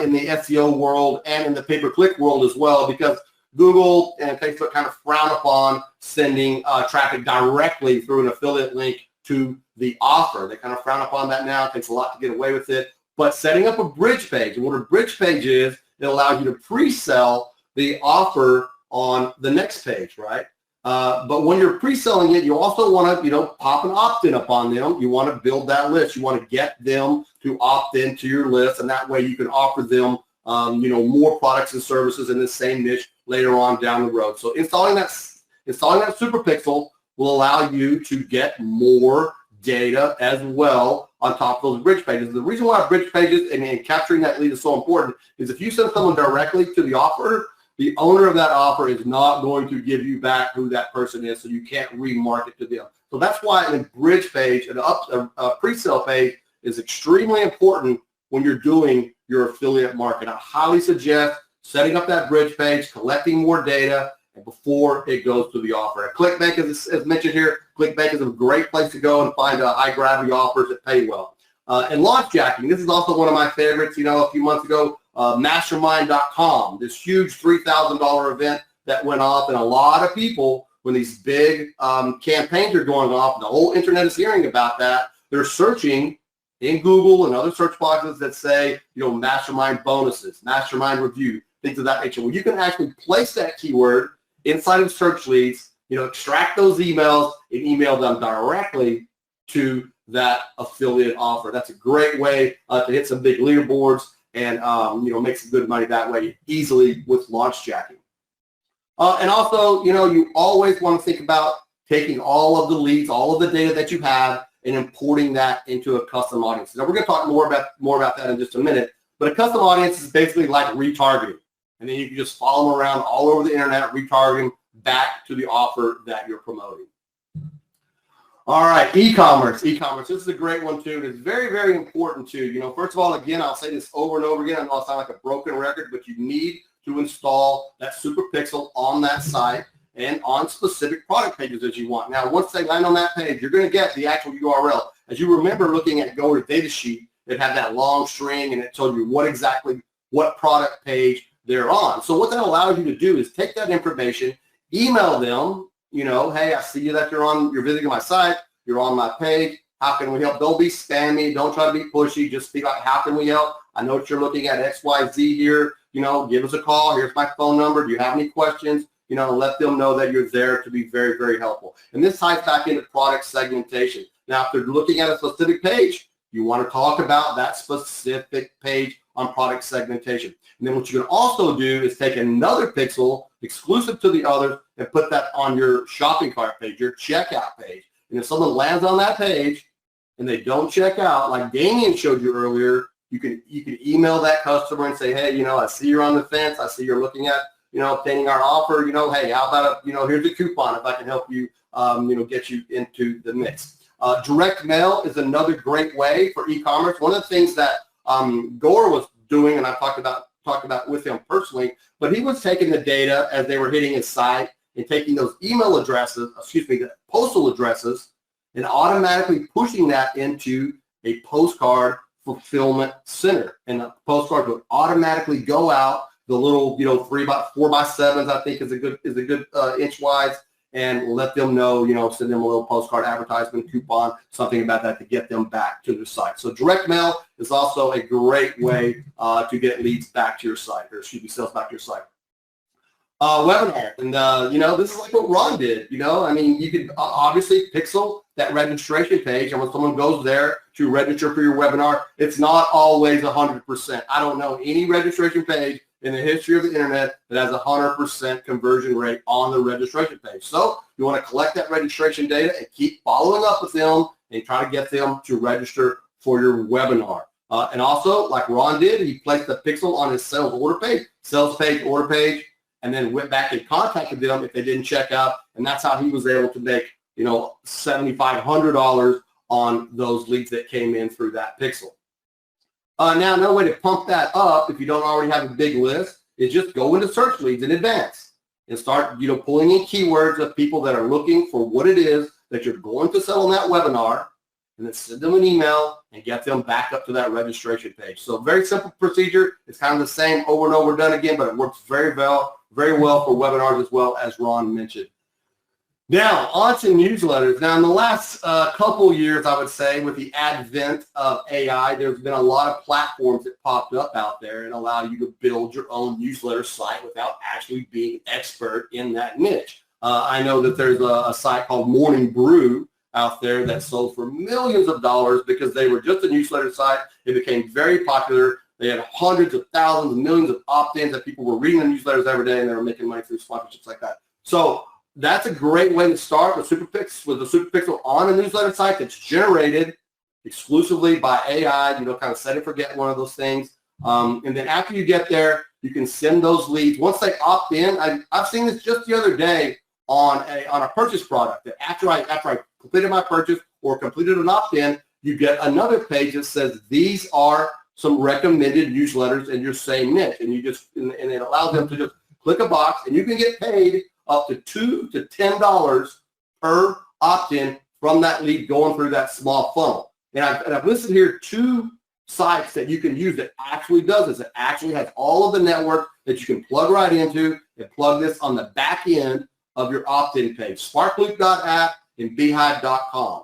in the SEO world and in the pay-per-click world as well, because Google and Facebook kind of frown upon sending traffic directly through an affiliate link to the offer. They kind of frown upon that now. It takes a lot to get away with it. But setting up a bridge page, and what a bridge page is, it allows you to pre-sell the offer on the next page, right? But when you're pre-selling it, you also want to, pop an opt-in upon them. You want to build that list. You want to get them to opt into your list, and that way you can offer them, more products and services in the same niche later on down the road. So installing that super pixel will allow you to get more data as well on top of those bridge pages. The reason why bridge pages and capturing that lead is so important is if you send someone directly to the offer, the owner of that offer is not going to give you back who that person is, so you can't remarket to them. So that's why a bridge page, a pre-sale page is extremely important when you're doing your affiliate marketing. I highly suggest setting up that bridge page, collecting more data, and before it goes to the offer. ClickBank, as mentioned here, ClickBank is a great place to go and find high-gravity offers that pay well. And launch jacking, this is also one of my favorites. A few months ago, mastermind.com, this huge $3,000 event that went off, and a lot of people, when these big campaigns are going off, the whole internet is hearing about that, they're searching in Google and other search boxes that say, mastermind bonuses, mastermind review, things of that nature. Well, you can actually place that keyword inside of search leads, extract those emails and email them directly to that affiliate offer. That's a great way to hit some big leaderboards and make some good money that way easily with launch jacking. And also, you always want to think about taking all of the leads, all of the data that you have, and importing that into a custom audience. Now, we're going to talk more about that in just a minute, but a custom audience is basically like retargeting. And then you can just follow them around all over the internet, retargeting back to the offer that you're promoting. All right, e-commerce. This is a great one too. It's very, very important too. First of all, again, I'll say this over and over again. I know I sound like a broken record, but you need to install that super pixel on that site and on specific product pages that you want. Now, once they land on that page, you're going to get the actual URL. As you remember looking at Go to Data Sheet, it had that long string and it told you what product page they're on. So what that allows you to do is take that information, email them, hey, I see that you're visiting my site, you're on my page, how can we help? Don't be spammy, don't try to be pushy, just be like, how can we help? I know that you're looking at XYZ here, give us a call, here's my phone number, do you have any questions? Let them know that you're there to be very, very helpful. And this ties back into product segmentation. Now, if they're looking at a specific page, you want to talk about that specific page on product segmentation. And then what you can also do is take another pixel exclusive to the others and put that on your shopping cart page, your checkout page. And if someone lands on that page and they don't check out, like Damien showed you earlier, you can email that customer and say, hey, I see you're on the fence. I see you're looking at, obtaining our offer. Hey, how about here's a coupon if I can help you, get you into the mix. Direct mail is another great way for e-commerce. One of the things that Gore was doing, and I talked about with him personally, but he was taking the data as they were hitting his site and taking those email addresses, the postal addresses, and automatically pushing that into a postcard fulfillment center. And the postcard would automatically go out, the little 4x7s I think is a good inch wide, and let them know, send them a little postcard advertisement, coupon, something about that to get them back to the site. So direct mail is also a great way to get leads back to your site, or sales back to your site. webinar. And, this is like what Ron did, I mean, you could obviously pixel that registration page. And when someone goes there to register for your webinar, it's not always 100%. I don't know any registration page in the history of the internet that has a 100% conversion rate on the registration page. So you want to collect that registration data and keep following up with them and try to get them to register for your webinar. And also, like Ron did, he placed the pixel on his sales order page, and then went back and contacted them if they didn't check out. And that's how he was able to make, $7,500 on those leads that came in through that pixel. Now, another way to pump that up, if you don't already have a big list, is just go into search leads in advance and start, pulling in keywords of people that are looking for what it is that you're going to sell on that webinar, and then send them an email and get them back up to that registration page. So very simple procedure. It's kind of the same over and over done again, but it works very well for webinars as well, as Ron mentioned. Now, on to newsletters. Now, in the last couple years, I would say, with the advent of AI, there's been a lot of platforms that popped up out there and allow you to build your own newsletter site without actually being an expert in that niche. I know that there's a site called Morning Brew out there that sold for millions of dollars because they were just a newsletter site. It became very popular. They had hundreds of thousands and millions of opt-ins that people were reading the newsletters every day, and they were making money through sponsorships like that. So that's a great way to start with the SuperPixel on a newsletter site that's generated exclusively by AI. Kind of set and forget one of those things. And then after you get there, you can send those leads. Once they opt in, I've seen this just the other day on a purchase product, that after I completed my purchase or completed an opt-in, you get another page that says these are some recommended newsletters in your same niche, and and it allows them to just click a box, and you can get paid up to $2 to $10 per opt-in from that lead going through that small funnel. And I've listed here 2 sites that you can use that actually does this. It actually has all of the network that you can plug right into and plug this on the back end of your opt-in page, sparkloop.app and beehive.com.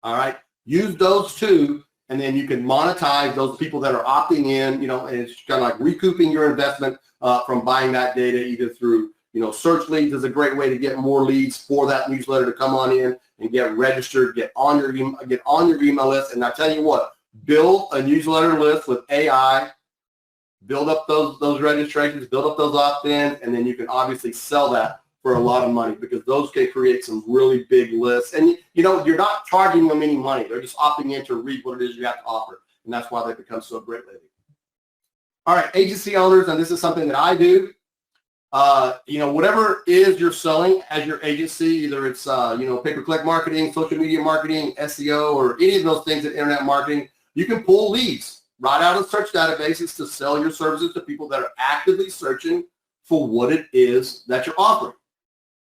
All right, use those 2, and then you can monetize those people that are opting in, and it's kind of like recouping your investment from buying that data either through, search leads is a great way to get more leads for that newsletter to come on in and get registered, get on your email list. And I tell you what, build a newsletter list with AI, build up those registrations, build up those opt-ins, and then you can obviously sell that for a lot of money, because those can create some really big lists. And you're not charging them any money. They're just opting in to read what it is you have to offer. And that's why they become so great lately. All right, agency owners, and this is something that I do. Whatever it is you're selling as your agency, either it's, pay-per-click marketing, social media marketing, SEO, or any of those things in internet marketing, you can pull leads right out of search databases to sell your services to people that are actively searching for what it is that you're offering.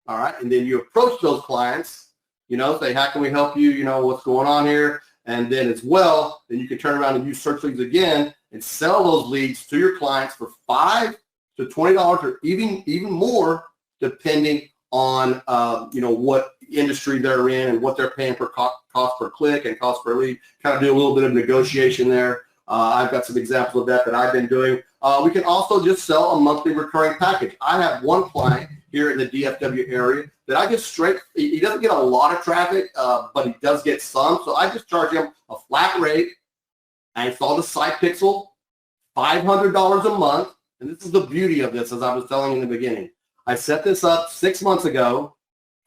All right, and then you approach those clients, say, how can we help you, what's going on here? And then as well, then you can turn around and use search leads again and sell those leads to your clients for $5 to $20 or even more, depending on, what industry they're in and what they're paying per cost per click and cost per lead. Kind of do a little bit of negotiation there. I've got some examples of that I've been doing. We can also just sell a monthly recurring package. I have one client here in the DFW area that I just he doesn't get a lot of traffic, but he does get some. So I just charge him a flat rate. I install the site pixel, $500 a month. And this is the beauty of this, as I was telling you in the beginning. I set this up 6 months ago,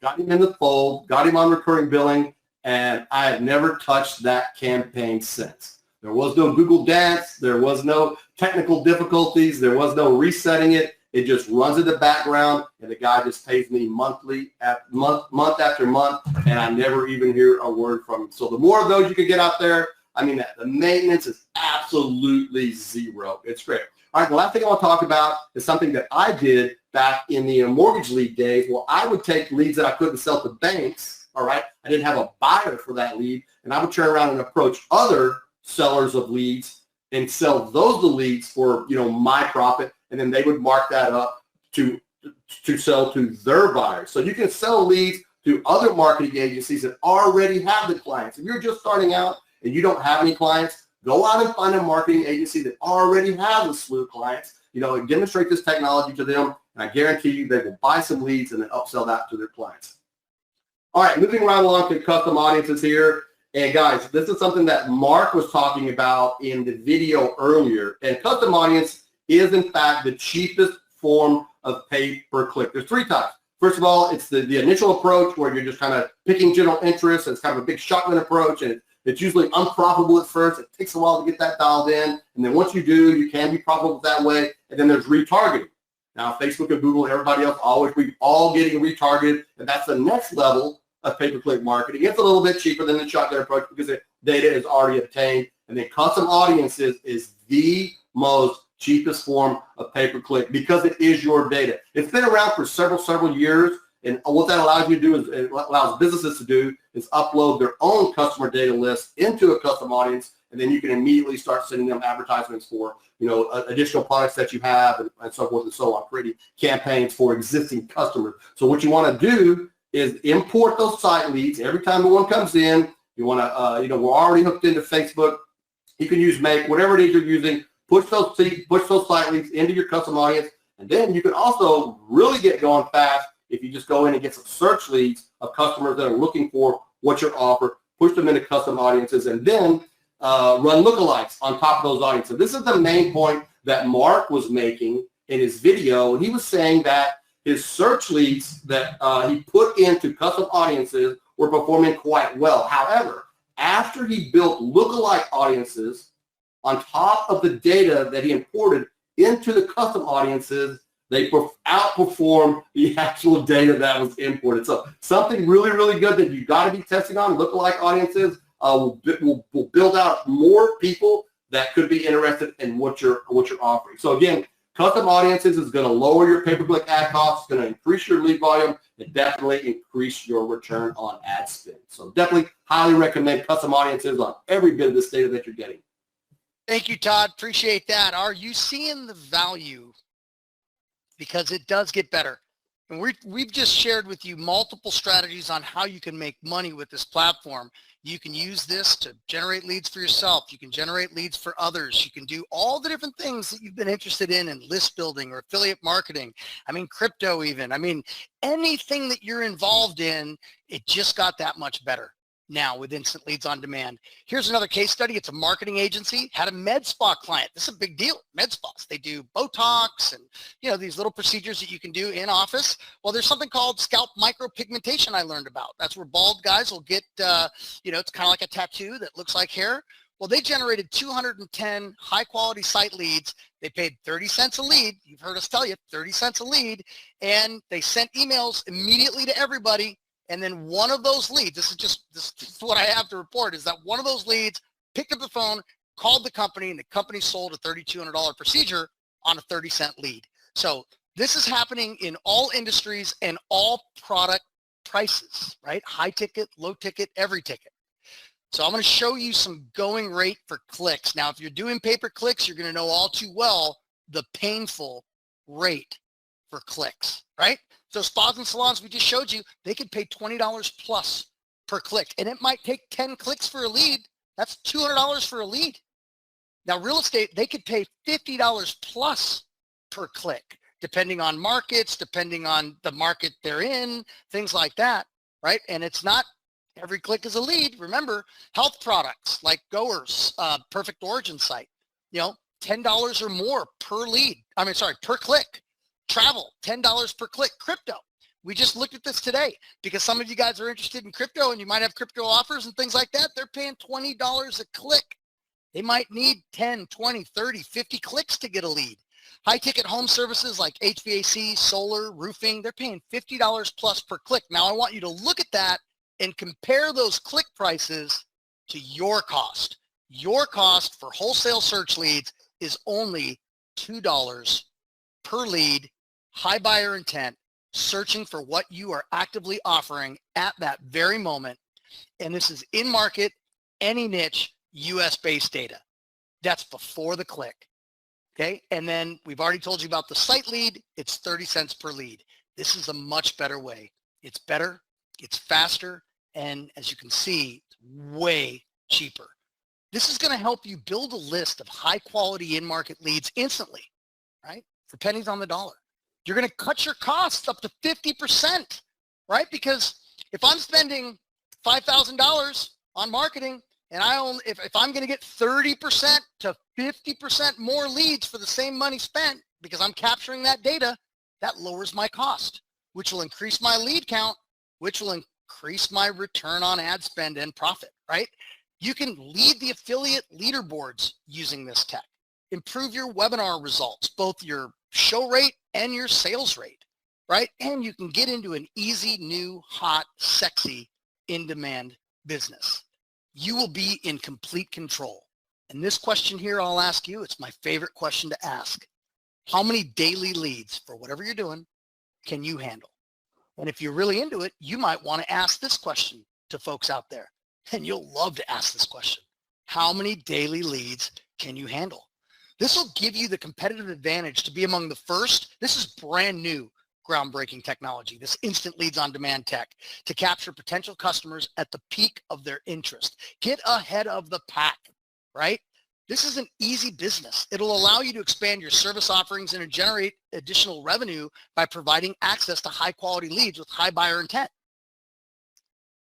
got him in the fold, got him on recurring billing, and I have never touched that campaign since. There was no Google Dance. There was no technical difficulties. There was no resetting it. It just runs in the background, and the guy just pays me monthly, month after month, and I never even hear a word from him. So the more of those you can get out there, the maintenance is absolutely zero. It's great. All right, the last thing I want to talk about is something that I did back in the mortgage lead days. Well, I would take leads that I couldn't sell to banks, all right? I didn't have a buyer for that lead, and I would turn around and approach other sellers of leads and sell those the leads for, my profit, and then they would mark that up to sell to their buyers. So you can sell leads to other marketing agencies that already have the clients. If you're just starting out and you don't have any clients, go out and find a marketing agency that already has a slew of clients demonstrate this technology to them, and I guarantee you they will buy some leads and then upsell that to their clients. All right, moving right along to custom audiences here. And guys, this is something that Mark was talking about in the video earlier. And custom audience is in fact the cheapest form of pay per click. There's 3 types. First of all, it's the initial approach where you're just kind of picking general interest. It's kind of a big shotgun approach, and it's usually unprofitable at first. It takes a while to get that dialed in. And then once you do, you can be profitable that way. And then there's retargeting. Now, Facebook and Google and everybody else, we're all getting retargeted, and that's the next level of pay-per-click marketing. It's a little bit cheaper than the shotgun approach because the data is already obtained. And then custom audiences is the most cheapest form of pay-per-click because it is your data. It's been around for several years, and what that allows you to do is it allows businesses to do is upload their own customer data list into a custom audience, and then you can immediately start sending them advertisements for additional products that you have and so forth and so on, creating campaigns for existing customers. So what you want to do is import those site leads every time the one comes in. You want to, we're already hooked into Facebook. You can use Make, whatever it is you're using. Push those site leads into your custom audience, and then you can also really get going fast if you just go in and get some search leads of customers that are looking for what your offer, push them into custom audiences, and then run lookalikes on top of those audiences. This is the main point that Mark was making in his video. He was saying that his search leads that he put into custom audiences were performing quite well. However, after he built lookalike audiences on top of the data that he imported into the custom audiences, they outperform the actual data that was imported. So something really, really good that you got to be testing on. Lookalike audiences will build out more people that could be interested in what you're offering. So again, custom audiences is going to lower your pay-per-click ad costs, it's going to increase your lead volume, and definitely increase your return on ad spend. So definitely highly recommend custom audiences on every bit of this data that you're getting. Thank you, Todd. Appreciate that. Are you seeing the value? Because it does get better. And we've just shared with you multiple strategies on how you can make money with this platform. You can use this to generate leads for yourself. You can generate leads for others. You can do all the different things that you've been interested in list building or affiliate marketing. Crypto even. Anything that you're involved in, it just got that much better now with instant leads on demand. Here's another case study. It's a marketing agency, had a med spa client. This is a big deal. Med spas, they do Botox and these little procedures that you can do in office. Well, there's something called scalp micropigmentation I learned about. That's where bald guys will get, it's kind of like a tattoo that looks like hair. Well, they generated 210 high quality site leads. They paid 30 cents a lead. You've heard us tell you 30 cents a lead. And they sent emails immediately to everybody. And then one of those leads, this is what I have to report, is that one of those leads picked up the phone, called the company, and the company sold a $3,200 procedure on a 30-cent lead. So this is happening in all industries and all product prices, right? High ticket, low ticket, every ticket. So I'm going to show you some going rate for clicks. Now, if you're doing pay-per-clicks, you're going to know all too well the painful rate for clicks, right? So spas and salons, we just showed you, they could pay $20 plus per click. And it might take 10 clicks for a lead. That's $200 for a lead. Now, real estate, they could pay $50 plus per click, depending on markets, depending on the market they're in, things like that, right? And it's not every click is a lead. Remember, health products like Goers, Perfect Origin site, $10 or more per lead. Per click. Travel, $10 per click. Crypto, we just looked at this today because some of you guys are interested in crypto and you might have crypto offers and things like that. They're paying $20 a click. They might need 10, 20, 30, 50 clicks to get a lead. High ticket home services like HVAC, solar, roofing, they're paying $50 plus per click. Now I want you to look at that and compare those click prices to your cost. Your cost for wholesale search leads is only $2 per lead. High buyer intent, searching for what you are actively offering at that very moment. And this is in market, any niche, US-based data. That's before the click. Okay. And then we've already told you about the site lead. It's 30 cents per lead. This is a much better way. It's better, it's faster, and as you can see, way cheaper. This is going to help you build a list of high quality in-market leads instantly. right? For pennies on the dollar. You're going to cut your costs up to 50%, right? Because if I'm spending $5,000 on marketing and if I'm going to get 30% to 50% more leads for the same money spent because I'm capturing that data, that lowers my cost, which will increase my lead count, which will increase my return on ad spend and profit, right? You can lead the affiliate leaderboards using this tech, improve your webinar results, both your show rate and your sales rate, right? And you can get into an easy, new, hot, sexy, in-demand business. You will be in complete control. And this question here, I'll ask you, it's my favorite question to ask. How many daily leads for whatever you're doing can you handle? And if you're really into it, you might want to ask this question to folks out there. And you'll love to ask this question. How many daily leads can you handle? This will give you the competitive advantage to be among the first. This is brand new, groundbreaking technology, this instant leads on demand tech to capture potential customers at the peak of their interest. Get ahead of the pack, right? This is an easy business. It'll allow you to expand your service offerings and to generate additional revenue by providing access to high quality leads with high buyer intent.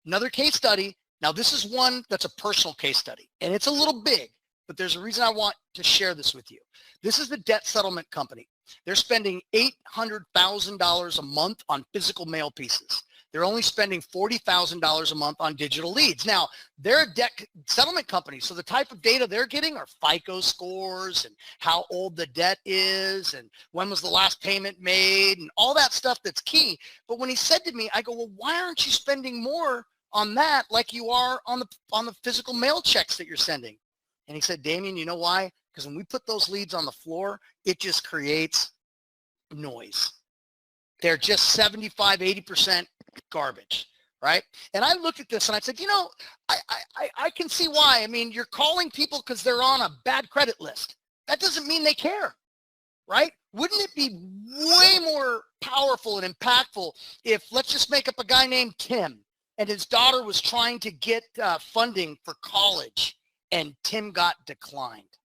Another case study. Now this is one that's a personal case study and it's a little big, but there's a reason I want to share this with you. This is the debt settlement company. They're spending $800,000 a month on physical mail pieces. They're only spending $40,000 a month on digital leads. Now, they're a debt settlement company, so the type of data they're getting are FICO scores and how old the debt is and when was the last payment made and all that stuff that's key. But when he said to me, I go, well, why aren't you spending more on that like you are on the physical mail checks that you're sending? And he said, Damien, you know why? Because when we put those leads on the floor, it just creates noise. They're just 75, 80% garbage, right? And I looked at this and I said, you know, I can see why. I mean, you're calling people because they're on a bad credit list. That doesn't mean they care, right? Wouldn't it be way more powerful and impactful if, let's just make up a guy named Tim and his daughter was trying to get funding for college and Tim got declined,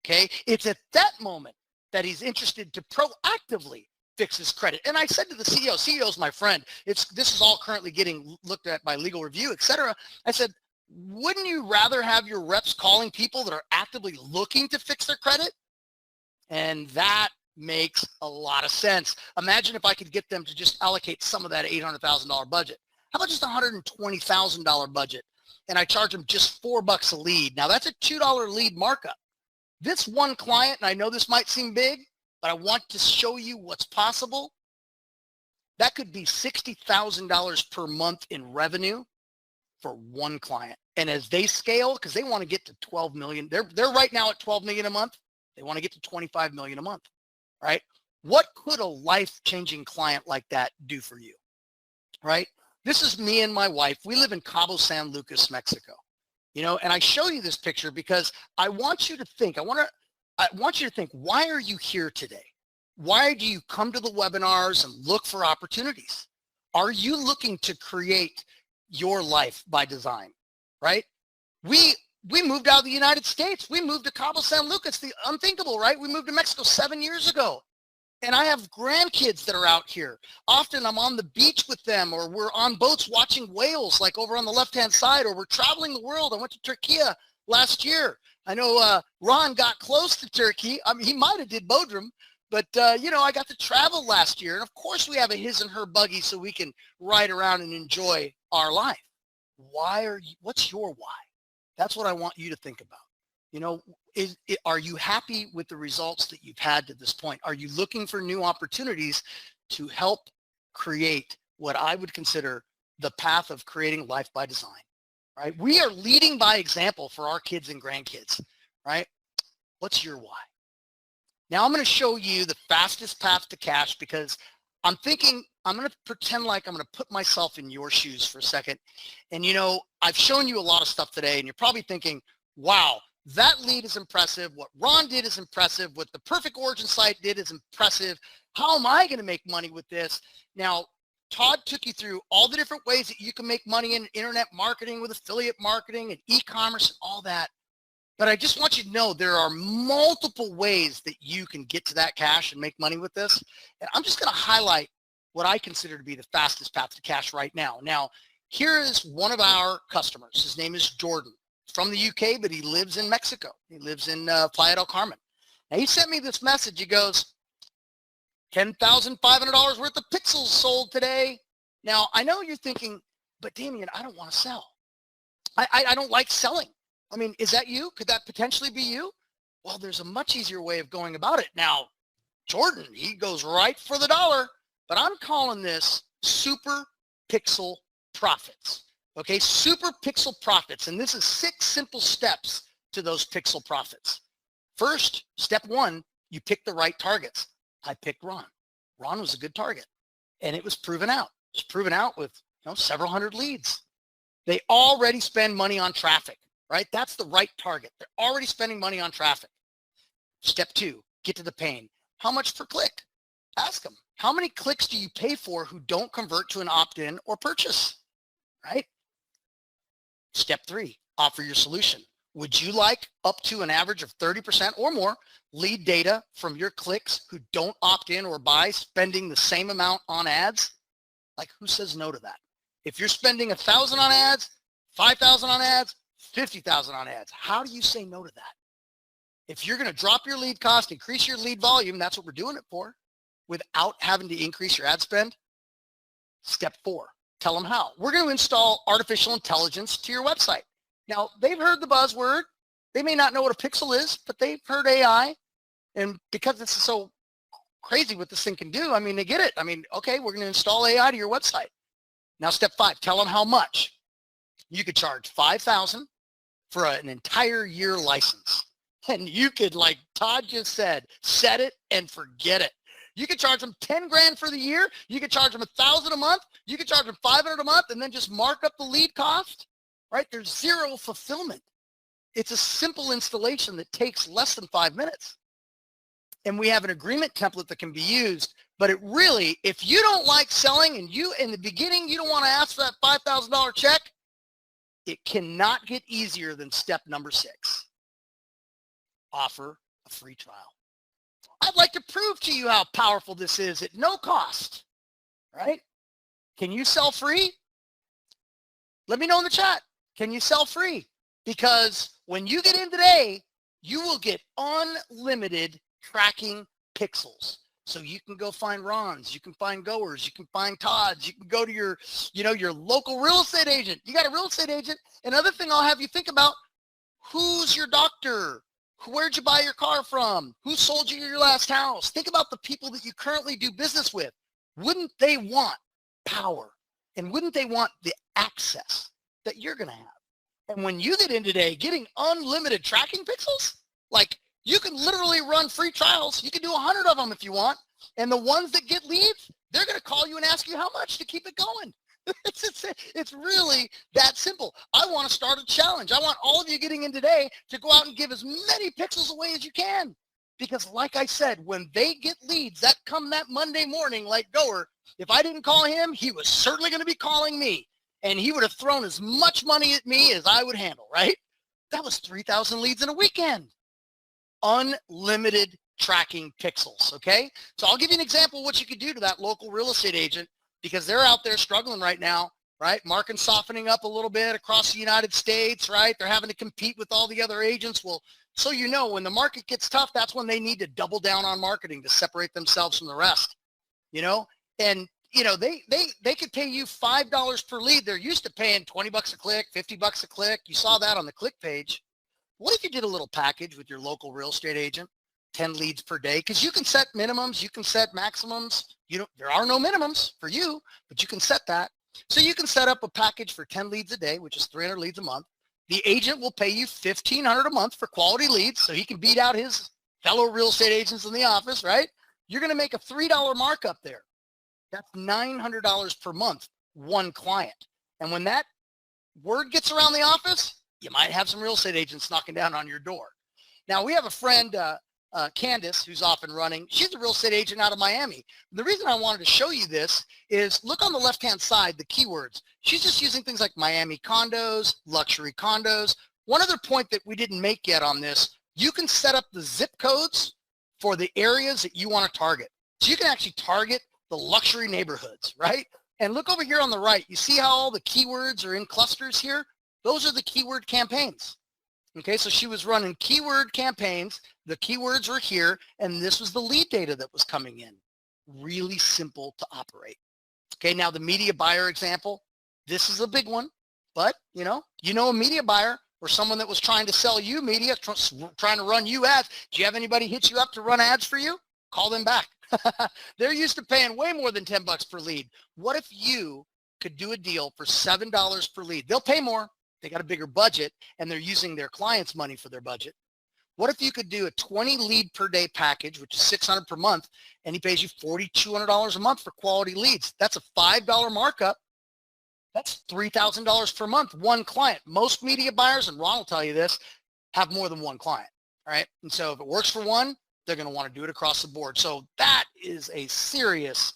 okay? It's at that moment that he's interested to proactively fix his credit. And I said to the CEO is my friend, this is all currently getting looked at by legal review, et cetera. I said, wouldn't you rather have your reps calling people that are actively looking to fix their credit? And that makes a lot of sense. Imagine if I could get them to just allocate some of that $800,000 budget. How about just a $120,000 budget? And I charge them just $4 a lead. Now that's a $2 lead markup. This one client, and I know this might seem big, but I want to show you what's possible. That could be $60,000 per month in revenue for one client. And as they scale, because they want to get to 12 million, they're right now at 12 million a month. They want to get to 25 million a month, right? What could a life-changing client like that do for you, right? This is me and my wife. We live in Cabo San Lucas, Mexico, you know, and I show you this picture because I want you to think, I want you to think, why are you here today? Why do you come to the webinars and look for opportunities? Are you looking to create your life by design, right? We moved out of the United States. We moved to Cabo San Lucas, the unthinkable, right? We moved to Mexico 7 years ago. And I have grandkids that are out here. Often I'm on the beach with them, or we're on boats watching whales, like over on the left-hand side, or we're traveling the world. I went to Turkey last year. I know Ron got close to Turkey. I mean, he might have did Bodrum, but you know, I got to travel last year. And of course we have a his and her buggy so we can ride around and enjoy our life. What's your why? That's what I want you to think about. You know, are you happy with the results that you've had to this point? Are you looking for new opportunities to help create what I would consider the path of creating life by design, right? We are leading by example for our kids and grandkids, right? What's your why? Now I'm going to show you the fastest path to cash because I'm thinking, I'm going to pretend like I'm going to put myself in your shoes for a second. And you know, I've shown you a lot of stuff today and you're probably thinking, wow, that lead is impressive. What Ron did is impressive. What the Perfect Origin site did is impressive. How am I going to make money with this? Now, Todd took you through all the different ways that you can make money in internet marketing with affiliate marketing and e-commerce and all that. But I just want you to know there are multiple ways that you can get to that cash and make money with this. And I'm just going to highlight what I consider to be the fastest path to cash right now. Now, here is one of our customers. His name is Jordan. From the UK, but he lives in Mexico. He lives in Playa del Carmen. Now, he sent me this message. He goes, $10,500 worth of pixels sold today. Now, I know you're thinking, but Damien, I don't want to sell. I don't like selling. I mean, is that you? Could that potentially be you? Well, there's a much easier way of going about it. Now, Jordan, he goes right for the dollar, but I'm calling this super pixel profits. Okay, super pixel profits. And this is 6 simple steps to those pixel profits. First, step 1, you pick the right targets. I picked Ron. Ron was a good target, and it was proven out. It was proven out with several hundred leads. They already spend money on traffic. Right? That's the right target. They're already spending money on traffic. Step 2, get to the pain. How much per click? Ask them. How many clicks do you pay for who don't convert to an opt-in or purchase? Right? Step 3, offer your solution. Would you like up to an average of 30% or more lead data from your clicks who don't opt in or buy, spending the same amount on ads? Like, who says no to that? If you're spending 1,000 on ads, 5,000 on ads, 50,000 on ads. How do you say no to that? If you're going to drop your lead cost, increase your lead volume, that's what we're doing it for, without having to increase your ad spend. Step 4, tell them how. We're going to install artificial intelligence to your website. Now, they've heard the buzzword. They may not know what a pixel is, but they've heard AI. And because it's so crazy what this thing can do, I mean, they get it. I mean, okay, we're going to install AI to your website. Now, step 5, tell them how much. You could charge $5,000 for an entire year license. And you could, like Todd just said, set it and forget it. You could charge them 10 grand for the year. You could charge them 1,000 a month. You could charge them 500 a month and then just mark up the lead cost, right? There's zero fulfillment. It's a simple installation that takes less than 5 minutes. And we have an agreement template that can be used. But it really, if you don't like selling and you, in the beginning, you don't want to ask for that $5,000 check, it cannot get easier than step number 6. Offer a free trial. I'd like to prove to you how powerful this is at no cost, right? Can you sell free? Let me know in the chat. Can you sell free? Because when you get in today, you will get unlimited tracking pixels. So you can go find Rons, you can find Goers, you can find Todds, you can go to your, your local real estate agent. You got a real estate agent. Another thing I'll have you think about, who's your doctor? Where'd you buy your car from? Who sold you your last house? Think about the people that you currently do business with. Wouldn't they want power? And wouldn't they want the access that you're going to have? And when you get in today, getting unlimited tracking pixels, like, you can literally run free trials. You can do 100 of them if you want. And the ones that get leads, they're going to call you and ask you how much to keep it going. It's really that simple. I want to start a challenge. I want all of you getting in today to go out and give as many pixels away as you can. Because like I said, when they get leads that come that Monday morning, like Goer, if I didn't call him, he was certainly going to be calling me. And he would have thrown as much money at me as I would handle, right? That was 3,000 leads in a weekend. Unlimited tracking pixels, okay? So I'll give you an example of what you could do to that local real estate agent, because they're out there struggling right now, right? Market's softening up a little bit across the United States, right? They're having to compete with all the other agents. Well, so when the market gets tough, that's when they need to double down on marketing to separate themselves from the rest, And, they could pay you $5 per lead. They're used to paying $20 a click, $50 a click. You saw that on the click page. What if you did a little package with your local real estate agent, 10 leads per day? Because you can set minimums, you can set maximums. There are no minimums for you, but you can set that. So you can set up a package for 10 leads a day, which is 300 leads a month. The agent will pay you $1,500 a month for quality leads, so he can beat out his fellow real estate agents in the office, right? You're going to make a $3 markup there. That's $900 per month, one client. And when that word gets around the office, you might have some real estate agents knocking down on your door. Now, we have a friend, Candace, who's off and running. She's a real estate agent out of Miami. The reason I wanted to show you this is look on the left-hand side, the keywords. She's just using things like Miami condos, luxury condos, One other point that we didn't make yet on this, you can set up the zip codes for the areas that you want to target. So you can actually target the luxury neighborhoods, right? And look over here on the right. You see how all the keywords are in clusters here? Those are the keyword campaigns. Okay, so she was running keyword campaigns. The keywords were here, and this was the lead data that was coming in. Really simple to operate. Okay, now the media buyer example, this is a big one, but you know a media buyer or someone that was trying to sell you media, trying to run you ads. Do you have anybody hit you up to run ads for you? Call them back. They're used to paying way more than $10 per lead. What if you could do a deal for $7 per lead? They'll pay more. They got a bigger budget and they're using their clients' money for their budget. What if you could do a 20 lead per day package, which is $600 per month, and he pays you $4,200 a month for quality leads? That's a $5 markup. That's $3,000 per month, one client. Most media buyers, and Ron will tell you this, have more than one client, all right? And so if it works for one, they're going to want to do it across the board. So that is a serious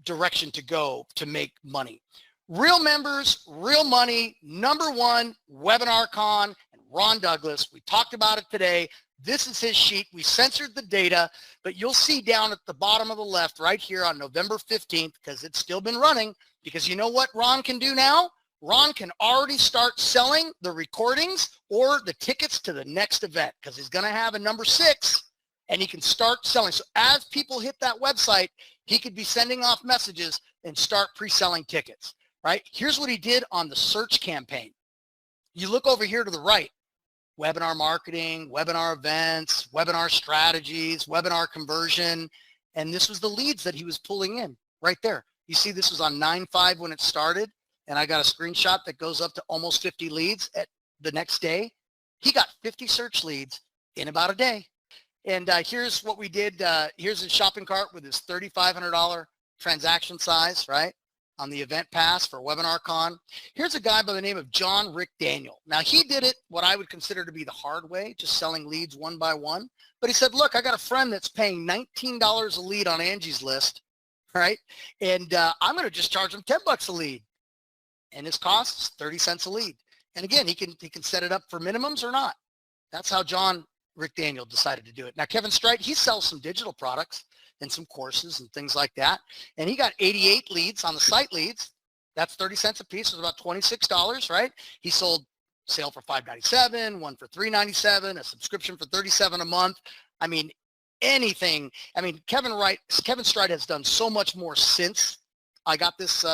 direction to go to make money. Real members, real money, #1 webinar con, and Ron Douglas. We talked about it today. This is his sheet. We censored the data, but you'll see down at the bottom of the left right here on November 15th, because it's still been running, because you know what Ron can do now? Ron can already start selling the recordings or the tickets to the next event, because he's going to have a number 6 and he can start selling. So as people hit that website, he could be sending off messages and start pre-selling tickets, right? Here's what he did on the search campaign. You look over here to the right, webinar marketing, webinar events, webinar strategies, webinar conversion, and this was the leads that he was pulling in right there. You see this was on 9/5 when it started, and I got a screenshot that goes up to almost 50 leads at the next day. He got 50 search leads in about a day. And here's what we did. Here's his shopping cart with his $3,500 transaction size, right, on the event pass for Webinar Con. Here's a guy by the name of John Rick Daniel. Now, he did it what I would consider to be the hard way, just selling leads one by one. But he said, look, I got a friend that's paying $19 a lead on Angie's List, right? And I'm going to just charge him $10 a lead. And his cost is 30 cents a lead. And again, he can set it up for minimums or not. That's how John Rick Daniel decided to do it. Now, Kevin Strite, he sells some digital products and some courses and things like that. And he got 88 leads on the site leads. That's 30 cents a piece. It was about $26, right? He sold sale for $5.97, one for $3.97, a subscription for $37 a month. I mean, anything. I mean, Kevin Strite has done so much more since I got this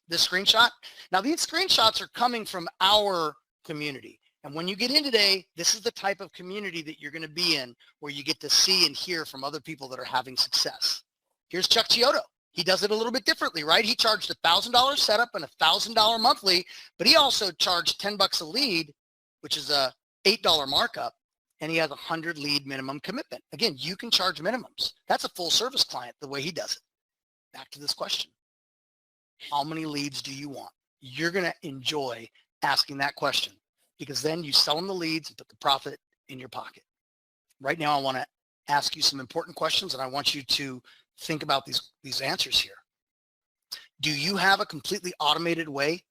this screenshot. Now, these screenshots are coming from our community. And when you get in today, this is the type of community that you're going to be in, where you get to see and hear from other people that are having success. Here's Chuck Chiodo. He does it a little bit differently, right? He charged $1,000 setup and $1,000 monthly, but he also charged $10 a lead, which is a $8 markup, and he has a 100 lead minimum commitment. Again, you can charge minimums. That's a full service client the way he does it. Back to this question. How many leads do you want? You're going to enjoy asking that question, because then you sell them the leads and put the profit in your pocket. Right now, I want to ask you some important questions, and I want you to think about these answers here. Do you have a completely automated way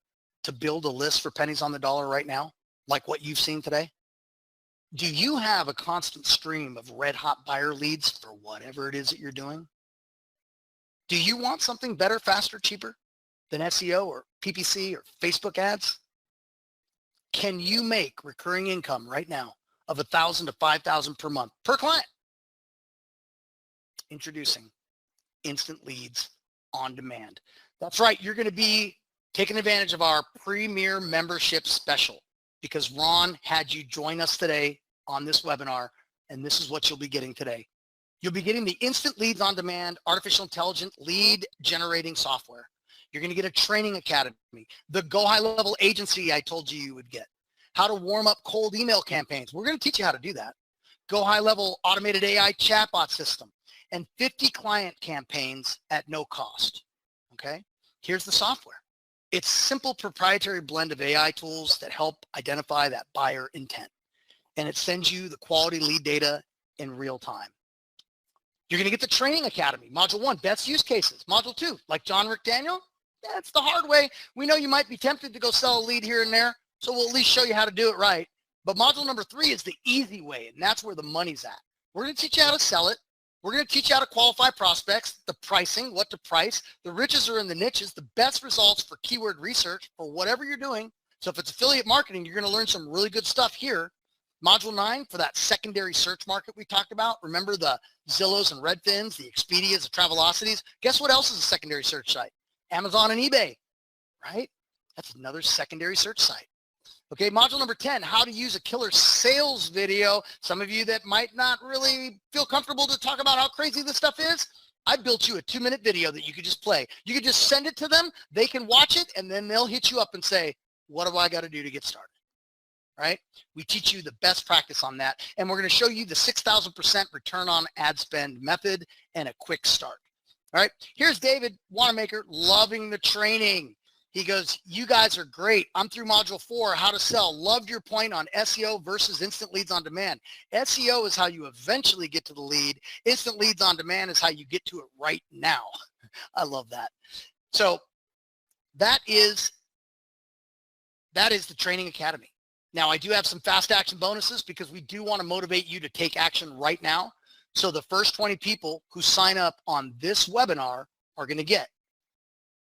to build a list for pennies on the dollar right now, like what you've seen today? Do you have a constant stream of red hot buyer leads for whatever it is that you're doing? Do you want something better, faster, cheaper than SEO or PPC or Facebook ads? Can you make recurring income right now of $1,000 to $5,000 per month per client? Introducing instant leads on demand. That's right. You're going to be taking advantage of our premier membership special, because Ron had you join us today on this webinar, and this is what you'll be getting today. You'll be getting the instant leads on demand, artificial intelligence lead generating software. You're going to get a training academy, the Go High Level agency I told you would get, how to warm up cold email campaigns. We're going to teach you how to do that. Go High Level automated AI chatbot system, and 50 client campaigns at no cost. Okay. Here's the software. It's simple proprietary blend of AI tools that help identify that buyer intent. And it sends you the quality lead data in real time. You're going to get the training academy. Module 1, best use cases. Module 2, like John Rick Daniel, that's the hard way. We know you might be tempted to go sell a lead here and there. So we'll at least show you how to do it right. But module number 3 is the easy way, and that's where the money's at. We're going to teach you how to sell it. We're going to teach you how to qualify prospects, the pricing, what to price. The riches are in the niches, the best results for keyword research for whatever you're doing. So if it's affiliate marketing, you're going to learn some really good stuff here. Module 9 for that secondary search market we talked about. Remember the Zillows and Redfins, the Expedias, the Travelocities. Guess what else is a secondary search site? Amazon and eBay, right? That's another secondary search site. Okay, module number 10, how to use a killer sales video. Some of you that might not really feel comfortable to talk about how crazy this stuff is, I built you a 2-minute video that you could just play. You could just send it to them, they can watch it, and then they'll hit you up and say, what do I got to do to get started? Right? We teach you the best practice on that, and we're going to show you the 6,000% return on ad spend method and a quick start. All right, here's David Wanamaker, loving the training. He goes, you guys are great. I'm through module 4, how to sell. Loved your point on SEO versus instant leads on demand. SEO is how you eventually get to the lead. Instant leads on demand is how you get to it right now. I love that. So that is the Training Academy. Now I do have some fast action bonuses because we do want to motivate you to take action right now. So the first 20 people who sign up on this webinar are going to get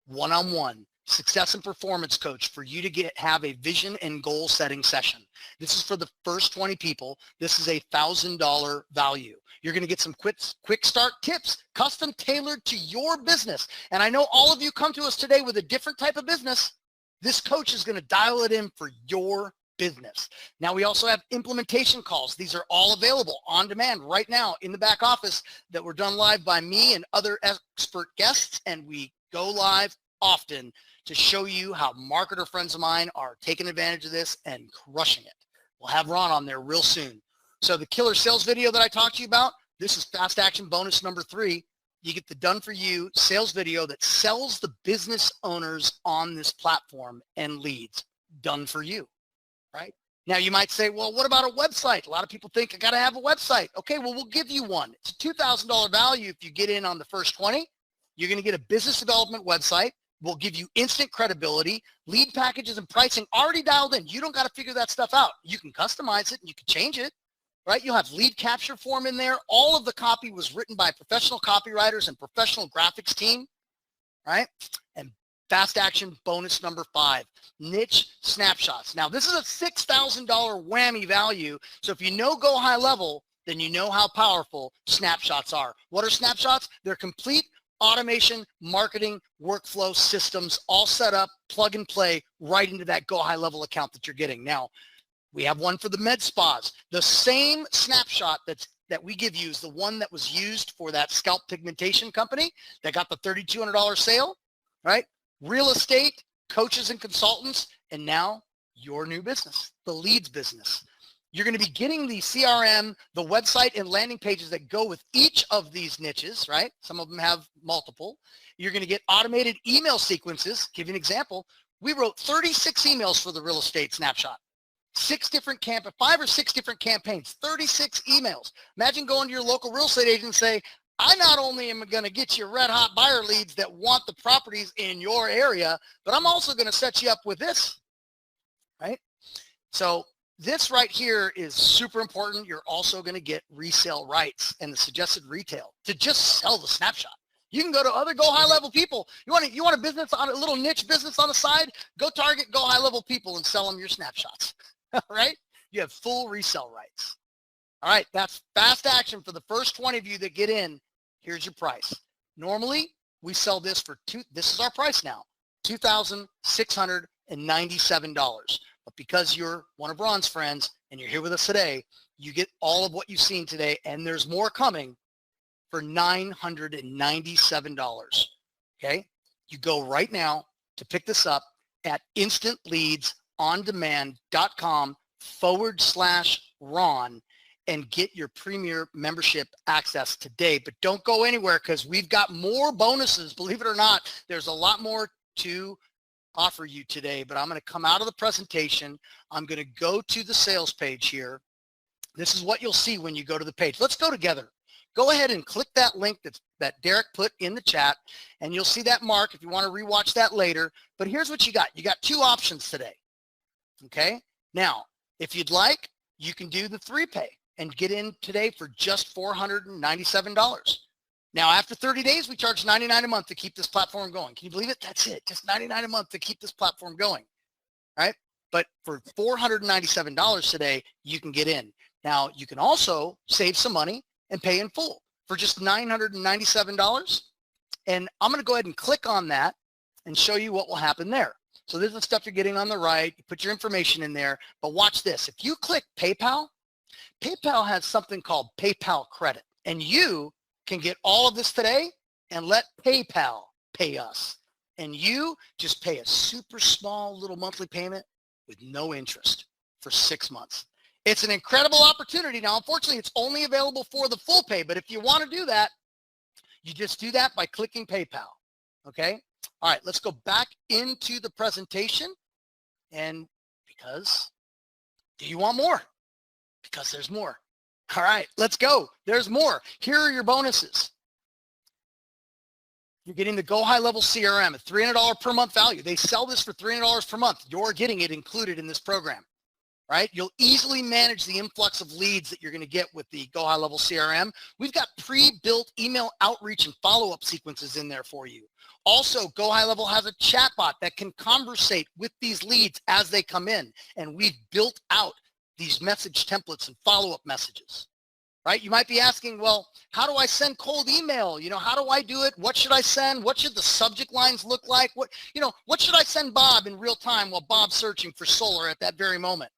one-on-one success and performance coach for you to have a vision and goal setting session. This is for the first 20 people. This is a $1,000 value. You're going to get some quick start tips, custom tailored to your business. And I know all of you come to us today with a different type of business. This coach is going to dial it in for your business. Now we also have implementation calls. These are all available on demand right now in the back office that were done live by me and other expert guests. And we go live often to show you how marketer friends of mine are taking advantage of this and crushing it. We'll have Ron on there real soon. So the killer sales video that I talked to you about, this is fast action bonus number 3. You get the done for you sales video that sells the business owners on this platform and leads. Done for you, right? Now you might say, well, what about a website? A lot of people think I got to have a website. Okay, well, we'll give you one. It's a $2,000 value if you get in on the first 20. You're going to get a business development website. We'll give you instant credibility, lead packages and pricing already dialed in. You don't got to figure that stuff out. You can customize it and you can change it, right? You'll have lead capture form in there. All of the copy was written by professional copywriters and professional graphics team, right? And fast action bonus number 5, niche snapshots. Now this is a $6,000 whammy value. So if you know Go High Level, then you know how powerful snapshots are. What are snapshots? They're complete automation, marketing, workflow systems, all set up, plug and play right into that Go High Level account that you're getting. Now, we have one for the med spas. The same snapshot that we give you is the one that was used for that scalp pigmentation company that got the $3,200 sale, right? Real estate, coaches and consultants, and now your new business, the leads business. You're going to be getting the CRM, the website and landing pages that go with each of these niches, right? Some of them have multiple. You're going to get automated email sequences. Give you an example. We wrote 36 emails for the real estate snapshot. 5 or 6 different campaigns, 36 emails. Imagine going to your local real estate agent and say, I not only am going to get you red hot buyer leads that want the properties in your area, but I'm also going to set you up with this, right? So this right here is super important. You're also going to get resale rights and the suggested retail to just sell the snapshot. You can go to other Go High Level people. You want a business on a little niche business on the side? Go target Go High Level people and sell them your snapshots. Right? You have full resale rights. All right, that's fast action for the first 20 of you that get in. Here's your price. Normally, we sell this for this is our price now, $2,697. But because you're one of Ron's friends and you're here with us today, you get all of what you've seen today, and there's more coming for $997. Okay? You go right now to pick this up at instantleadsondemand.com/Ron and get your premier membership access today. But don't go anywhere because we've got more bonuses. Believe it or not, there's a lot more to offer you today, but I'm going to come out of the presentation. I'm going to go to the sales page here. This is what you'll see when you go to the page. Let's go together. Go ahead and click that link that Derek put in the chat, and you'll see that mark if you want to rewatch that later. But here's what you got. You got 2 options today. Okay. Now, if you'd like, you can do the 3-pay and get in today for just $497. Now, after 30 days, we charge $99 a month to keep this platform going. Can you believe it? That's it. Just $99 a month to keep this platform going. Right? But for $497 today, you can get in. Now, you can also save some money and pay in full for just $997. And I'm going to go ahead and click on that and show you what will happen there. So this is the stuff you're getting on the right. You put your information in there. But watch this. If you click PayPal, PayPal has something called PayPal credit. And you can get all of this today and let PayPal pay us. And you just pay a super small little monthly payment with no interest for 6 months. It's an incredible opportunity. Now, unfortunately, it's only available for the full pay, but if you want to do that, you just do that by clicking PayPal, okay? All right, let's go back into the presentation, and because, do you want more? Because there's more. All right, let's go. There's more. Here are your bonuses. You're getting the Go High Level CRM at $300 per month value. They sell this for $300 per month. You're getting it included in this program, right? You'll easily manage the influx of leads that you're going to get with the Go High Level CRM. We've got pre-built email outreach and follow-up sequences in there for you. Also, Go High Level has a chatbot that can conversate with these leads as they come in, and we've built out these message templates and follow-up messages. Right? You might be asking, well, how do I send cold email? You know, how do I do it? What should I send? What should the subject lines look like? What should I send Bob in real time while Bob's searching for solar at that very moment?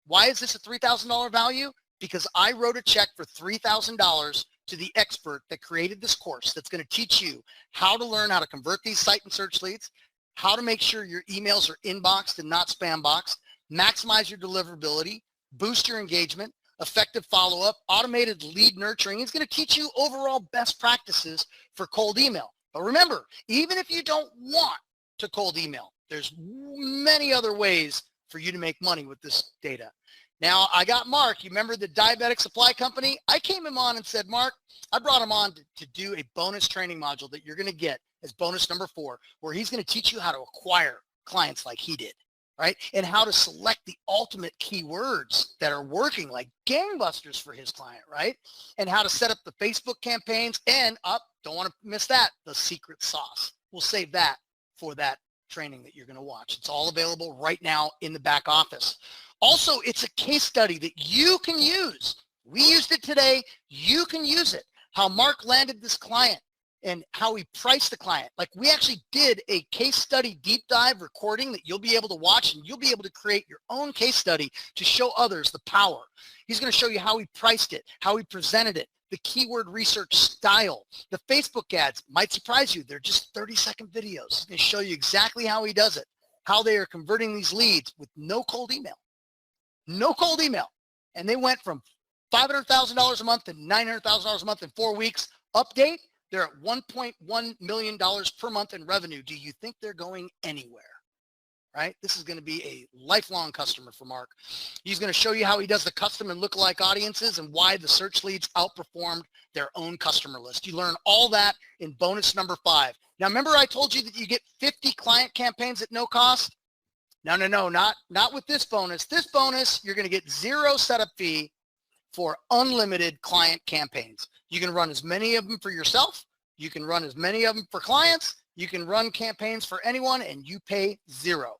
Why is this a $3,000 value? Because I wrote a check for $3,000 to the expert that created this course that's going to teach you how to learn how to convert these site and search leads, how to make sure your emails are inboxed and not spam boxed, maximize your deliverability, boost your engagement, effective follow-up, automated lead nurturing. He's going to teach you overall best practices for cold email. But remember, even if you don't want to cold email, there's many other ways for you to make money with this data. Now, I got Mark. You remember the diabetic supply company? I came him on and said, Mark, I brought him on to do a bonus training module that you're going to get as bonus number 4, where he's going to teach you how to acquire clients like he did. Right? And how to select the ultimate keywords that are working like gangbusters for his client, right? And how to set up the Facebook campaigns and don't want to miss that, the secret sauce. We'll save that for that training that you're going to watch. It's all available right now in the back office. Also, it's a case study that you can use. We used it today. You can use it. How Mark landed this client and how we priced the client. Like, we actually did a case study deep dive recording that you'll be able to watch, and you'll be able to create your own case study to show others the power. He's going to show you how he priced it, how he presented it, the keyword research style. The Facebook ads might surprise you. They're just 30-second videos. He's going to show you exactly how he does it, how they are converting these leads with no cold email. No cold email. And they went from $500,000 a month to $900,000 a month in 4 weeks. Update. They're at $1.1 million per month in revenue. Do you think they're going anywhere? Right? This is going to be a lifelong customer for Mark. He's going to show you how he does the custom and lookalike audiences and why the search leads outperformed their own customer list. You learn all that in bonus number 5. Now, remember I told you that you get 50 client campaigns at no cost? No, not with this bonus. This bonus, you're going to get 0 setup fee for unlimited client campaigns. You can run as many of them for yourself. You can run as many of them for clients. You can run campaigns for anyone, and you pay 0.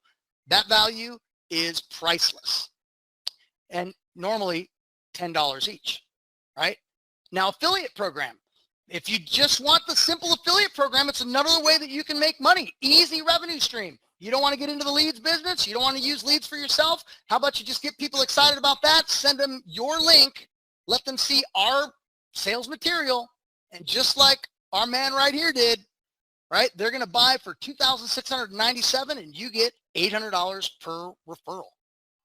That value is priceless. And normally $10 each, right? Now, affiliate program. If you just want the simple affiliate program, it's another way that you can make money. Easy revenue stream. You don't want to get into the leads business. You don't want to use leads for yourself. How about you just get people excited about that? Send them your link. Let them see our sales material. And just like our man right here did, right? They're going to buy for $2,697 and you get $800 per referral.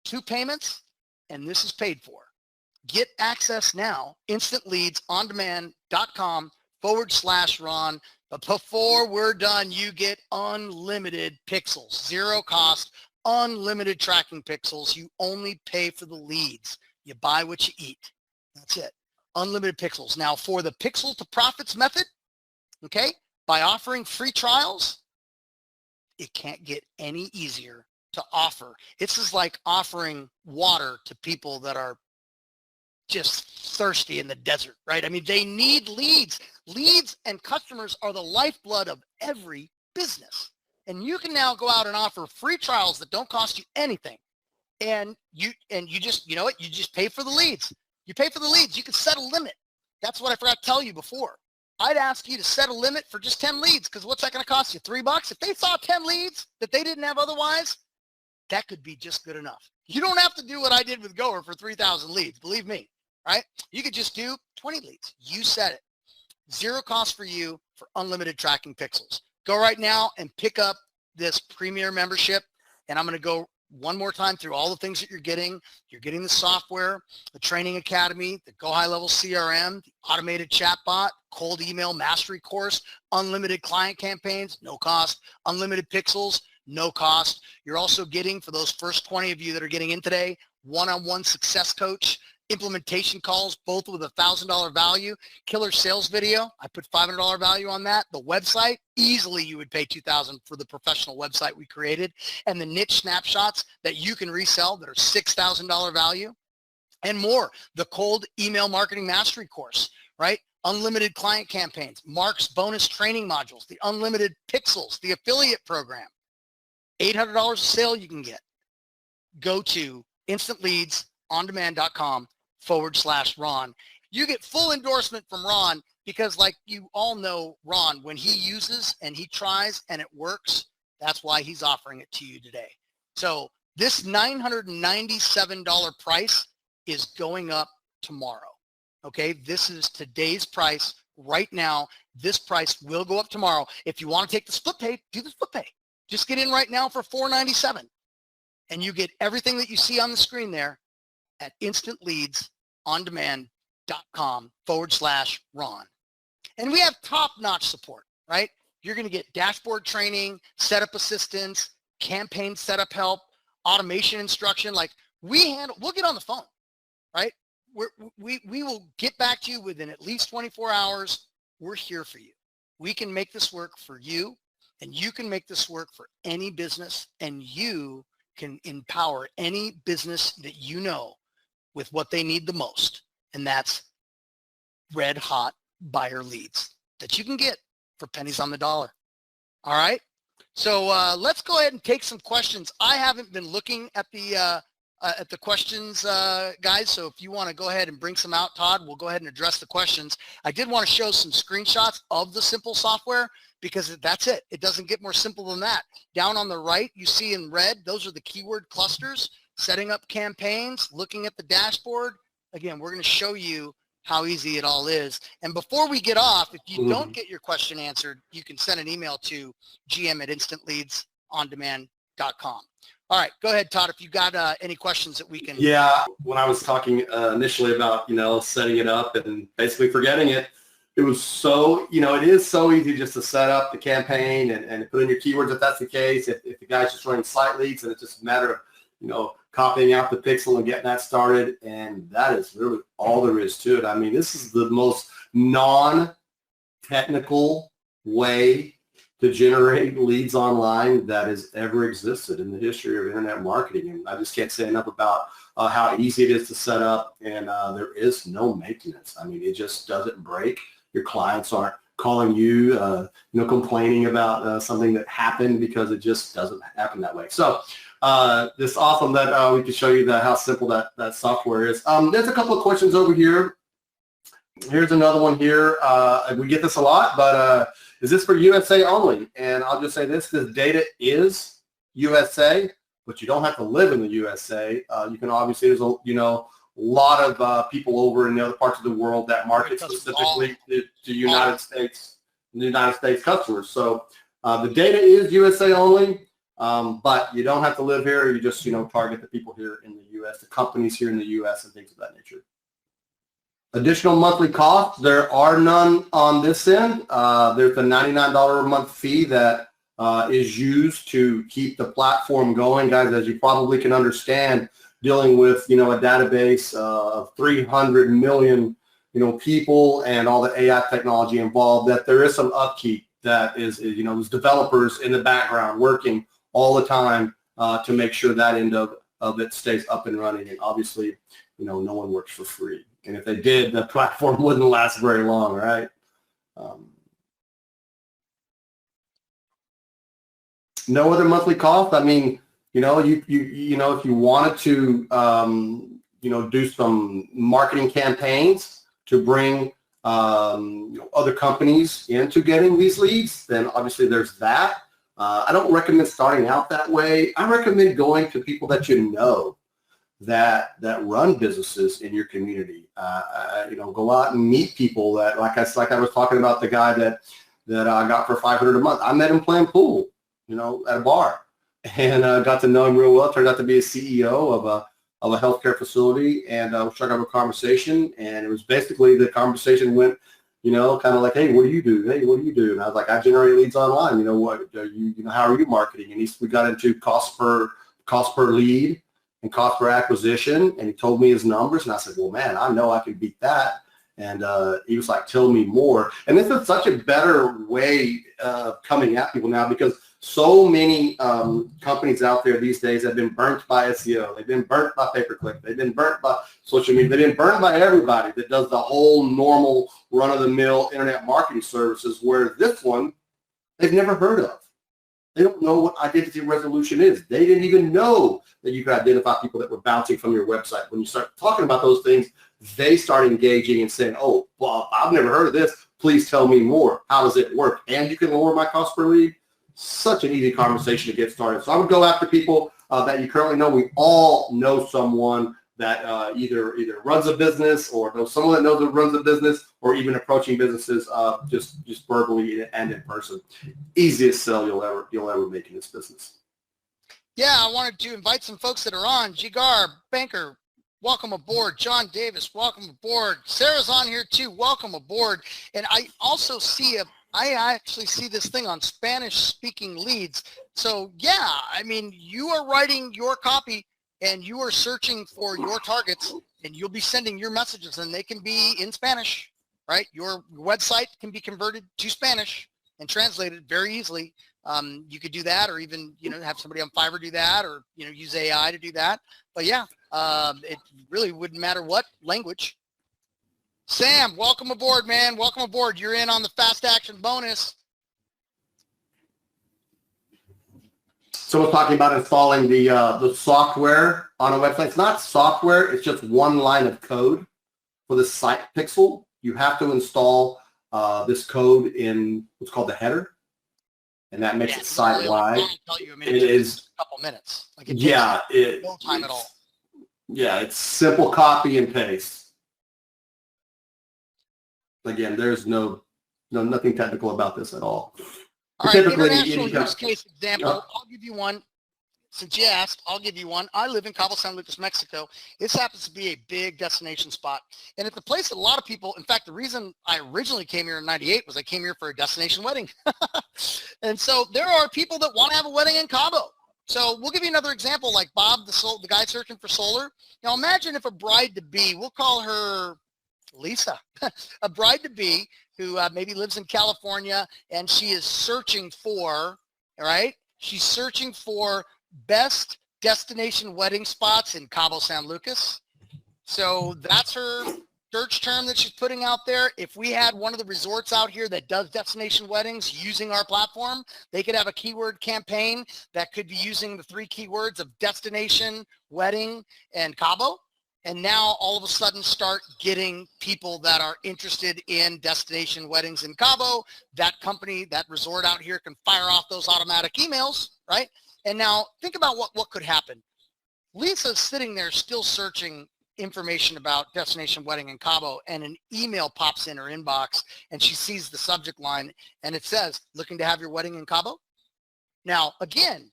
2 payments, and this is paid for. Get access now, instantleadsondemand.com/Ron. But before we're done, you get unlimited pixels, 0 cost, unlimited tracking pixels. You only pay for the leads. You buy what you eat. That's it. Unlimited pixels. Now, for the pixel to profits method, okay, by offering free trials, it can't get any easier to offer. It's just like offering water to people that are just thirsty in the desert, right? I mean, they need leads. Leads and customers are the lifeblood of every business. And you can now go out and offer free trials that don't cost you anything. And you just, you know what? You just pay for the leads. You pay for the leads. You can set a limit. That's what I forgot to tell you before. I'd ask you to set a limit for just 10 leads, because what's that going to cost you? $3? If they saw 10 leads that they didn't have otherwise, that could be just good enough. You don't have to do what I did with Goer for 3,000 leads. Believe me, right? You could just do 20 leads. You set it. Zero cost for you for unlimited tracking pixels. Go right now and pick up this premier membership. And I'm going to go one more time through all the things that you're getting. You're getting the software, the training academy, the Go High Level CRM, the automated chatbot, cold email mastery course, unlimited client campaigns, no cost, unlimited pixels, no cost. You're also getting, for those first 20 of you that are getting in today, one-on-one success coach, implementation calls, both with $1,000 value, killer sales video. I put $500 value on that. The website, easily you would pay $2,000 for the professional website we created, and the niche snapshots that you can resell that are $6,000 value and more. The cold email marketing mastery course, right? Unlimited client campaigns, Mark's bonus training modules, the unlimited pixels, the affiliate program, $800 a sale you can get. Go to instantleadsondemand.com/Ron. You get full endorsement from Ron, because like you all know, Ron, when he uses and he tries and it works, that's why he's offering it to you today. So this $997 price is going up tomorrow. Okay, this is today's price right now. This price will go up tomorrow. If you want to take the split pay, do the split pay. Just get in right now for $497. And you get everything that you see on the screen there at instantleadsondemand.com/Ron. And we have top-notch support, right? You're going to get dashboard training, setup assistance, campaign setup help, automation instruction. Like we'll get on the phone, right? We will get back to you within at least 24 hours. We're here for you. We can make this work for you, and you can make this work for any business, and you can empower any business that you know with what they need the most. And that's red hot buyer leads that you can get for pennies on the dollar. All right. So let's go ahead and take some questions. I haven't been looking at the questions, guys. So if you want to go ahead and bring some out, Todd, we'll go ahead and address the questions. I did want to show some screenshots of the simple software, because that's it. It doesn't get more simple than that. Down on the right, you see in red, those are the keyword clusters, setting up campaigns, looking at the dashboard. Again, we're going to show you how easy it all is. And before we get off, if you don't get your question answered, you can send an email to gm@instantleadsondemand.com. All right, go ahead, Todd, if you got any questions that we can. Yeah, when I was talking initially about, setting it up and basically forgetting it, it was so, it is so easy just to set up the campaign and put in your keywords if that's the case. If the guy's just running site leads, and it's just a matter of, copying out the pixel and getting that started. And that is really all there is to it. I mean, this is the most non-technical way to generate leads online that has ever existed in the history of internet marketing. And I just can't say enough about how easy it is to set up, and there is no maintenance. I mean, it just doesn't break. Your clients aren't calling you, complaining about something that happened, because it just doesn't happen that way. So it's awesome that we can show you how simple that software is. There's a couple of questions over here. Here's another one here. We get this a lot, but is this for USA only? And I'll just say this data is USA, but you don't have to live in the USA. You can obviously, there's a lot of people over in the other parts of the world that market specifically to United States customers. So the data is USA only, but you don't have to live here. You just, target the people here in the U.S., the companies here in the U.S. and things of that nature. Additional monthly costs, there are none on this end. There's a $99 a month fee that is used to keep the platform going. Guys, as you probably can understand, dealing with, a database of 300 million, people and all the AI technology involved, that there is some upkeep that is, there's developers in the background working all the time to make sure that end of it stays up and running. And obviously, no one works for free. And if they did, the platform wouldn't last very long, right? No other monthly cost. I mean, if you wanted to, do some marketing campaigns to bring other companies into getting these leads, then obviously there's that. I don't recommend starting out that way. I recommend going to people that that run businesses in your community. Go out and meet people that, like I was talking about, the guy that I got for $500 a month. I met him playing pool, at a bar, and got to know him real well. Turned out to be a CEO of a healthcare facility, and we started having a conversation, and it was basically the conversation went, kind of like, hey, what do you do? Hey, what do you do? And I was like, I generate leads online. How are you marketing? And we got into cost per lead and cost per acquisition, and he told me his numbers, and I said, well, man, I know I can beat that. And he was like, tell me more. And this is such a better way of coming at people now, because so many companies out there these days have been burnt by SEO. They've been burnt by pay-per-click. They've been burnt by social media. They've been burnt by everybody that does the whole normal run-of-the-mill internet marketing services, where this one they've never heard of. They don't know what identity resolution is. They didn't even know that you could identify people that were bouncing from your website. When you start talking about those things, they start engaging and saying, oh, well, I've never heard of this. Please tell me more. How does it work? And you can lower my cost per lead. Such an easy conversation to get started. So I would go after people that you currently know. We all know someone that either runs a business, or know someone that knows that runs a business, or even approaching businesses just verbally and in person. Easiest sell you'll ever make in this business. Yeah, I wanted to invite some folks that are on. Jigar, banker, welcome aboard. John Davis, welcome aboard. Sarah's on here too. Welcome aboard. And I also see I actually see this thing on Spanish-speaking leads. So yeah, I mean, you are writing your copy and you are searching for your targets, and you'll be sending your messages, and they can be in Spanish, right? Your website can be converted to Spanish and translated very easily. You could do that, or even, have somebody on Fiverr do that, or, use AI to do that. But yeah, it really wouldn't matter what language. Sam, welcome aboard, man. Welcome aboard. You're in on the fast action bonus. Someone's talking about installing the software on a website. It's not software. It's just one line of code for the site pixel. You have to install this code in what's called the header, and that makes it site-wide. It is a couple minutes. Like it takes no time at all. Yeah, it's simple copy and paste. Again, there's nothing technical about this at all. All right, international use case example. I'll give you one. Since you asked, I'll give you one. I live in Cabo San Lucas, Mexico. This happens to be a big destination spot. And it's a place that a lot of people, in fact, the reason I originally came here in 98 was I came here for a destination wedding. And so there are people that want to have a wedding in Cabo. So we'll give you another example, like Bob, the guy searching for solar. Now imagine if a bride-to-be, we'll call her Lisa, a bride-to-be who maybe lives in California, and she is searching for, all right, she's searching for best destination wedding spots in Cabo San Lucas. So that's her search term that she's putting out there. If we had one of the resorts out here that does destination weddings using our platform, they could have a keyword campaign that could be using the 3 keywords of destination, wedding, and Cabo. And now all of a sudden start getting people that are interested in destination weddings in Cabo. That company, that resort out here can fire off those automatic emails, right? And now think about what could happen. Lisa's sitting there still searching information about destination wedding in Cabo, and an email pops in her inbox, and she sees the subject line, and it says, looking to have your wedding in Cabo? Now, again,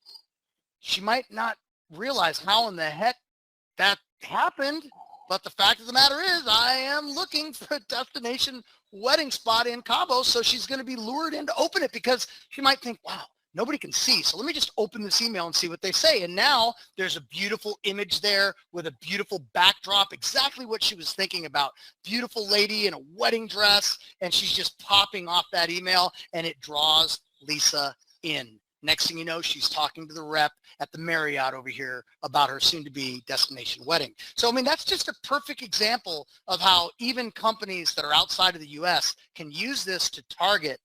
she might not realize how in the heck that happened, but the fact of the matter is I am looking for a destination wedding spot in Cabo. So she's going to be lured in to open it, because she might think, wow, nobody can see, so let me just open this email and see what they say. And now there's a beautiful image there with a beautiful backdrop, exactly what she was thinking about. Beautiful lady in a wedding dress, and she's just popping off that email, and it draws Lisa in. Next thing you know, she's talking to the rep at the Marriott over here about her soon-to-be destination wedding. So, I mean, that's just a perfect example of how even companies that are outside of the U.S. can use this to target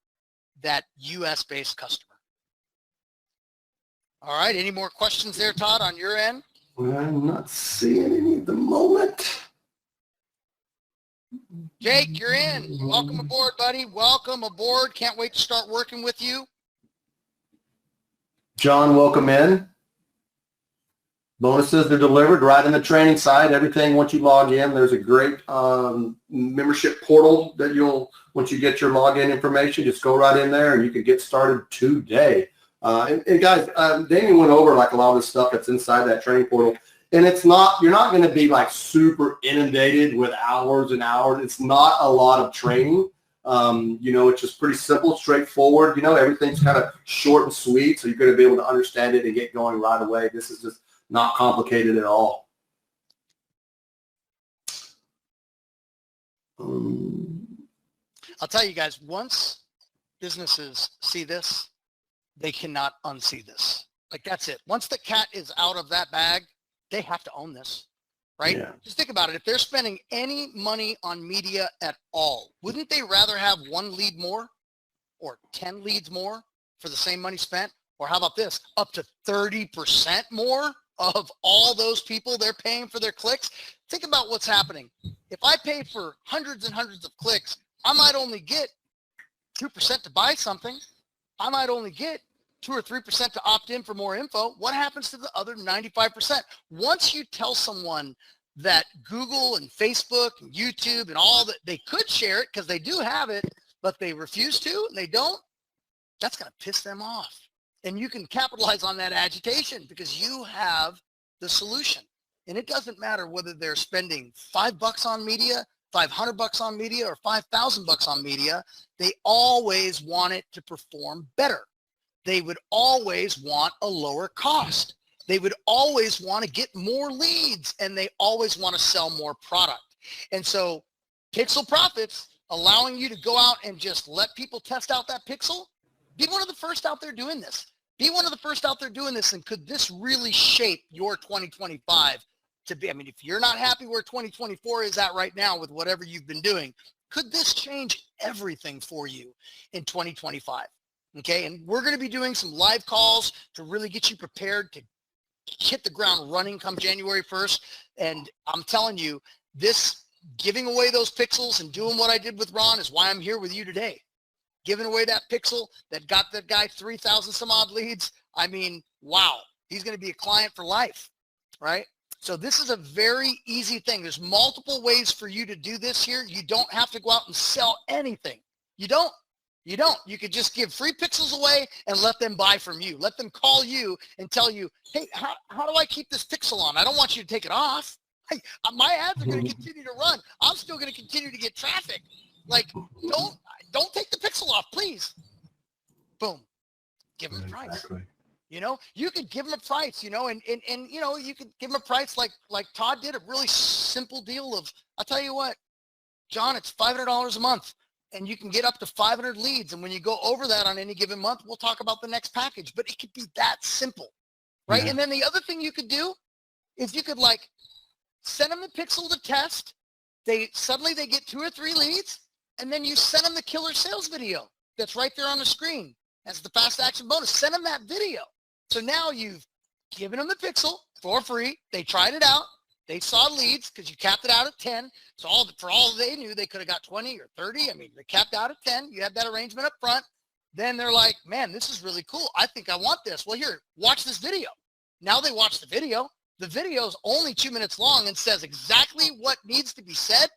that U.S.-based customer. All right. Any more questions there, Todd, on your end? I'm not seeing any at the moment. Jake, you're in. Welcome aboard, buddy. Welcome aboard. Can't wait to start working with you. John, welcome in. Bonuses are delivered right in the training side. Everything once you log in, there's a great membership portal that once you get your login information, just go right in there and you can get started today. And guys, Damien went over like a lot of the stuff that's inside that training portal. And you're not going to be like super inundated with hours and hours. It's not a lot of training. It's just pretty simple, straightforward. Everything's kind of short and sweet. So you're going to be able to understand it and get going right away. This is just not complicated at all. I'll tell you guys, once businesses see this, they cannot unsee this. Like, that's it. Once the cat is out of that bag, they have to own this, right? Yeah. Just think about it. If they're spending any money on media at all, wouldn't they rather have one lead more or 10 leads more for the same money spent? Or how about this? Up to 30% more of all those people they're paying for their clicks. Think about what's happening. If I pay for hundreds and hundreds of clicks, I might only get 2% to buy something. I might only get 2 or 3% to opt in for more info. What happens to the other 95%? Once you tell someone that Google and Facebook and YouTube and all that, they could share it because they do have it, but they refuse to and they don't, that's going to piss them off. And you can capitalize on that agitation because you have the solution. And it doesn't matter whether they're spending $5 on media, $500 on media, or $5,000 on media. They always want it to perform better. They would always want a lower cost. They would always want to get more leads, and they always want to sell more product. And so Pixel Profits, allowing you to go out and just let people test out that pixel, be one of the first out there doing this. Be one of the first out there doing this, and could this really shape your 2025 to be? I mean, if you're not happy where 2024 is at right now with whatever you've been doing, could this change everything for you in 2025? Okay, and we're going to be doing some live calls to really get you prepared to hit the ground running come January 1st. And I'm telling you, this giving away those pixels and doing what I did with Ron is why I'm here with you today. Giving away that pixel that got that guy 3,000 some odd leads. I mean, wow, he's going to be a client for life, right? So this is a very easy thing. There's multiple ways for you to do this here. You don't have to go out and sell anything. You don't. You could just give free pixels away and let them buy from you. Let them call you and tell you, hey, how do I keep this pixel on? I don't want you to take it off. Hey, my ads are going to continue to run. I'm still going to continue to get traffic. Like, don't take the pixel off, please. Boom. Give them a price. Exactly. You could give them a price, and you could give them a price like Todd did, a really simple deal of, I'll tell you what, John, it's $500 a month. And you can get up to 500 leads. And when you go over that on any given month, we'll talk about the next package. But it could be that simple, right? Yeah. And then the other thing you could do is you could send them the pixel to test. Suddenly they get 2 or 3 leads, and then you send them the killer sales video that's right there on the screen. That's the fast action bonus. Send them that video. So now you've given them the pixel for free. They tried it out. They saw leads because you capped it out at 10. So for all they knew, they could have got 20 or 30. I mean, they capped out at 10. You had that arrangement up front. Then they're like, man, this is really cool. I think I want this. Well, here, watch this video. Now they watch the video. The video is only 2 minutes long and says exactly what needs to be said.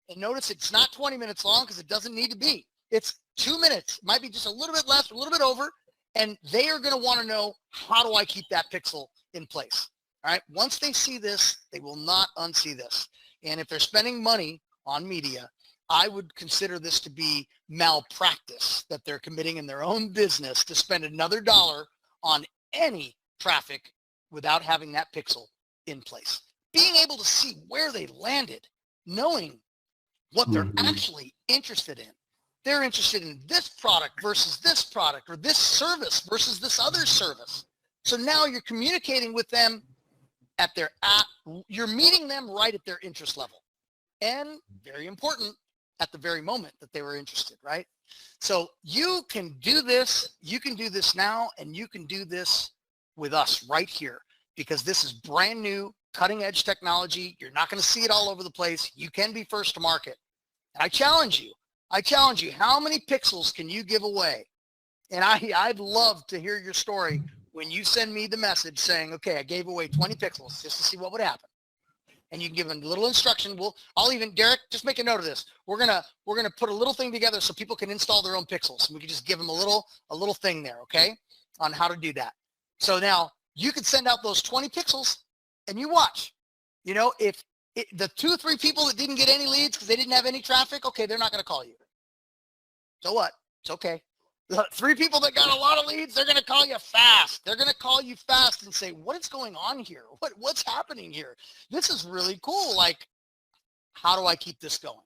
And notice it's not 20 minutes long because it doesn't need to be. It's 2 minutes. It might be just a little bit less, a little bit over. And they are going to want to know, how do I keep that pixel in place? All right. Once they see this, they will not unsee this. And if they're spending money on media, I would consider this to be malpractice that they're committing in their own business to spend another dollar on any traffic without having that pixel in place. Being able to see where they landed, knowing what they're actually interested in. they're interested in this product versus this product, or this service versus this other service. So now you're communicating with them you're meeting them right at their interest level. And very important, at the very moment that they were interested, right? So you can do this now, and you can do this with us right here, because this is brand new, cutting edge technology. You're not going to see it all over the place. You can be first to market. And I challenge you, how many pixels can you give away? And I'd love to hear your story when you send me the message saying, okay, I gave away 20 pixels just to see what would happen. And you can give them a little instruction. Derek, just make a note of this. We're gonna put a little thing together so people can install their own pixels. And we can just give them a little thing there, okay, on how to do that. So now you can send out those 20 pixels, and you watch. If the 2 or 3 people that didn't get any leads because they didn't have any traffic, okay, they're not going to call you. So what? It's okay. The 3 people that got a lot of leads, they're going to call you fast. They're going to call you fast and say, what is going on here? What's happening here? This is really cool. Like, how do I keep this going?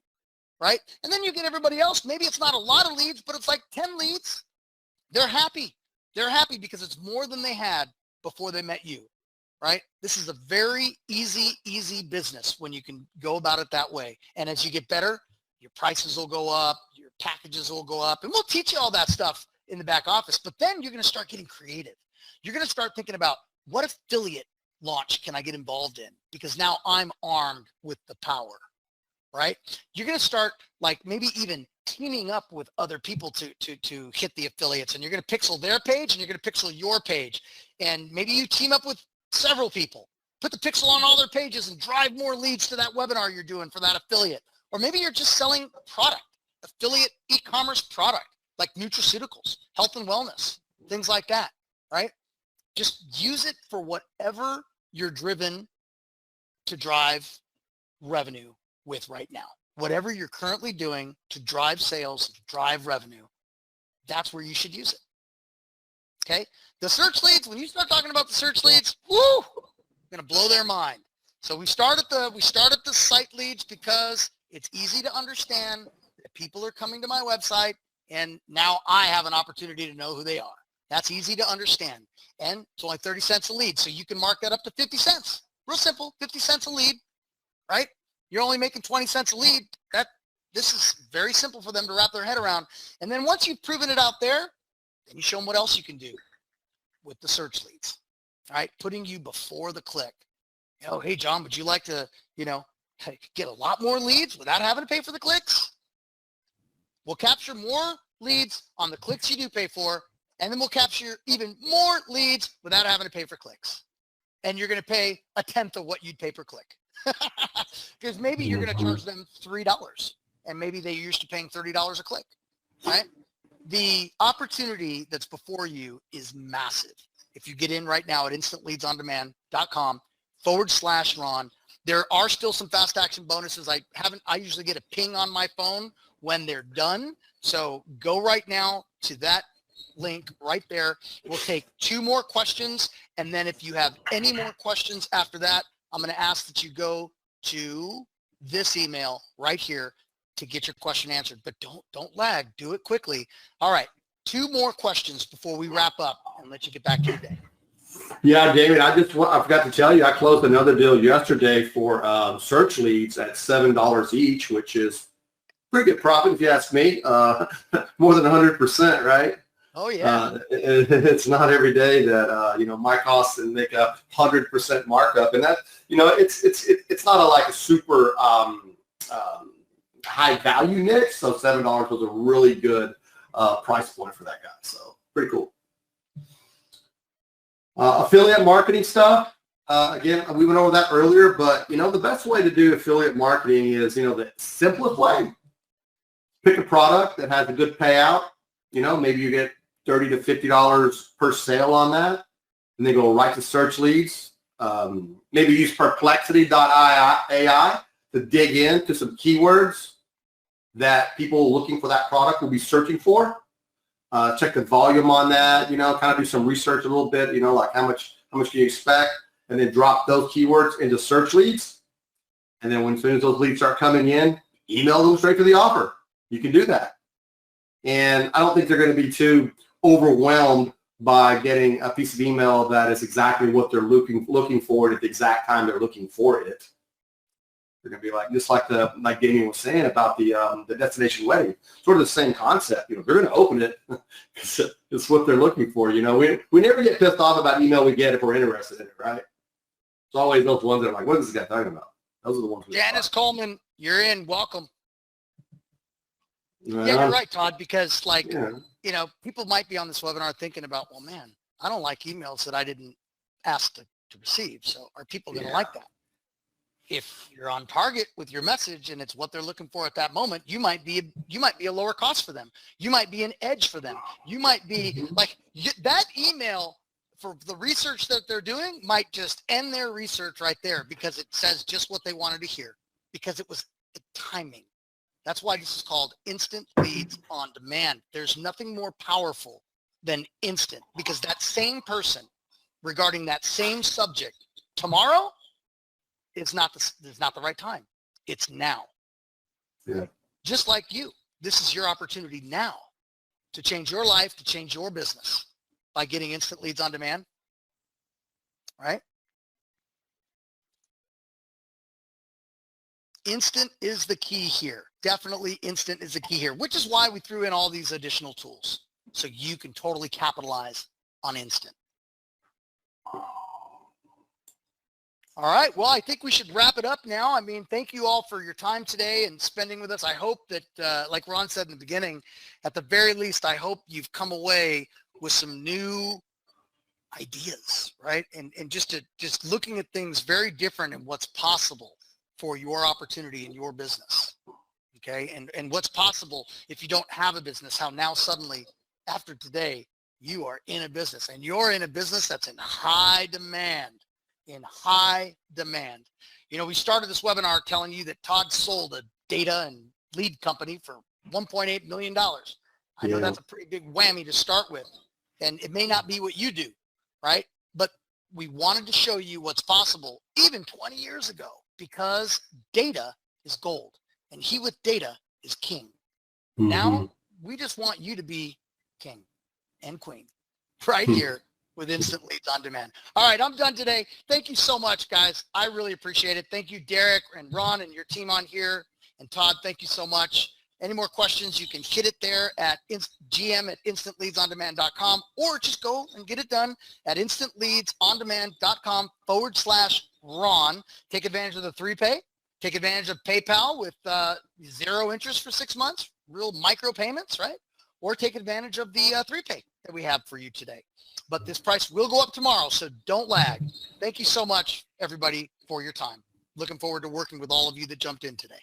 Right? And then you get everybody else. Maybe it's not a lot of leads, but it's like 10 leads. They're happy. They're happy because it's more than they had before they met you. Right? This is a very easy business when you can go about it that way. And as you get better, your prices will go up, your packages will go up, and we'll teach you all that stuff in the back office. But then you're going to start getting creative. You're going to start thinking about, what affiliate launch can I get involved in? Because now I'm armed with the power, right? You're going to start like maybe even teaming up with other people to hit the affiliates, and you're going to pixel their page and you're going to pixel your page. And maybe you team up with several people, put the pixel on all their pages and drive more leads to that webinar you're doing for that affiliate. Or maybe you're just selling a product, affiliate e-commerce product, like nutraceuticals, health and wellness, things like that, right? Just use it for whatever you're driven to drive revenue with right now. Whatever you're currently doing to drive sales, to drive revenue, that's where you should use it. Okay? The search leads, when you start talking about the search leads, woo, gonna blow their mind. So we start at the site leads because it's easy to understand that people are coming to my website, and now I have an opportunity to know who they are. That's easy to understand. And it's only 30 cents a lead. So you can mark that up to 50 cents. Real simple, 50 cents a lead, right? You're only making 20 cents a lead. This is very simple for them to wrap their head around. And then once you've proven it out there, then you show them what else you can do with the search leads, all right? Putting you before the click. Hey, John, would you like to, get a lot more leads without having to pay for the clicks? We'll capture more leads on the clicks you do pay for, and then we'll capture even more leads without having to pay for clicks. And you're going to pay a tenth of what you'd pay per click. Because maybe you're going to charge them $3, and maybe they're used to paying $30 a click, right? The opportunity that's before you is massive. If you get in right now at instantleadsondemand.com/Ron, there are still some fast action bonuses. I usually get a ping on my phone when they're done. So go right now to that link right there. We'll take 2 more questions. And then if you have any more questions after that, I'm going to ask that you go to this email right here to get your question answered. But don't lag. Do it quickly. All right. 2 more questions before we wrap up and let you get back to your day. Yeah, David, I forgot to tell you, I closed another deal yesterday for search leads at $7 each, which is pretty good profit if you ask me. More than 100%, right? Oh yeah. It's not every day that my costs and make a 100% markup, and that it's not like a super high value niche. So $7 was a really good price point for that guy. So pretty cool. Affiliate marketing stuff. Again, we went over that earlier, but the best way to do affiliate marketing is the simplest way. Pick a product that has a good payout. Maybe you get $30 to $50 per sale on that, and then go right to search leads. Maybe use perplexity.ai to dig into some keywords that people looking for that product will be searching for. Check the volume on that, kind of do some research a little bit, like how much can you expect, and then drop those keywords into search leads. And then as soon as those leads start coming in, email them straight to the offer. You can do that. And I don't think they're going to be too overwhelmed by getting a piece of email that is exactly what they're looking for at the exact time they're looking for it. They're going to be like, just like Damien was saying about the destination wedding, sort of the same concept. They're going to open it because it's what they're looking for. We never get pissed off about email we get if we're interested in it, right? It's always those ones that are like, what is this guy talking about? Those are the ones. Janice Coleman, you're in. Welcome. Yeah, you're right, Todd, because people might be on this webinar thinking about, well, man, I don't like emails that I didn't ask to receive. So are people going to like that? If you're on target with your message and it's what they're looking for at that moment, you might be a lower cost for them. You might be an edge for them. You might be like that email for the research that they're doing might just end their research right there because it says just what they wanted to hear because it was the timing. That's why this is called instant leads on demand. There's nothing more powerful than instant because that same person regarding that same subject tomorrow is not the right time. It's now. Yeah. Just like you, this is your opportunity now to change your life, to change your business by getting instant leads on demand, right? Instant is the key here. Definitely instant is the key here, which is why we threw in all these additional tools so you can totally capitalize on instant. All right. Well, I think we should wrap it up now. I mean, thank you all for your time today and spending with us. I hope that, like Ron said in the beginning, at the very least, I hope you've come away with some new ideas, right? And just looking at things very different and what's possible for your opportunity in your business. Okay. And what's possible if you don't have a business, how now suddenly after today, you are in a business and you're in a business that's in high demand. We started this webinar telling you that Todd sold a data and lead company for $1.8 million. I know that's a pretty big whammy to start with, and it may not be what you do, right? But we wanted to show you what's possible even 20 years ago because data is gold and he with data is king. Mm-hmm. Now we just want you to be king and queen right here with instant leads on demand. All right, I'm done today. Thank you so much, guys. I really appreciate it. Thank you, Derek and Ron and your team on here. And Todd, thank you so much. Any more questions, you can hit it there at gm@instantleadsondemand.com or just go and get it done at instantleadsondemand.com/Ron. Take advantage of the 3Pay. Take advantage of PayPal with 0 interest for 6 months, real micro payments, right? Or take advantage of the 3Pay that we have for you today. But this price will go up tomorrow, so don't lag. Thank you so much, everybody, for your time. Looking forward to working with all of you that jumped in today.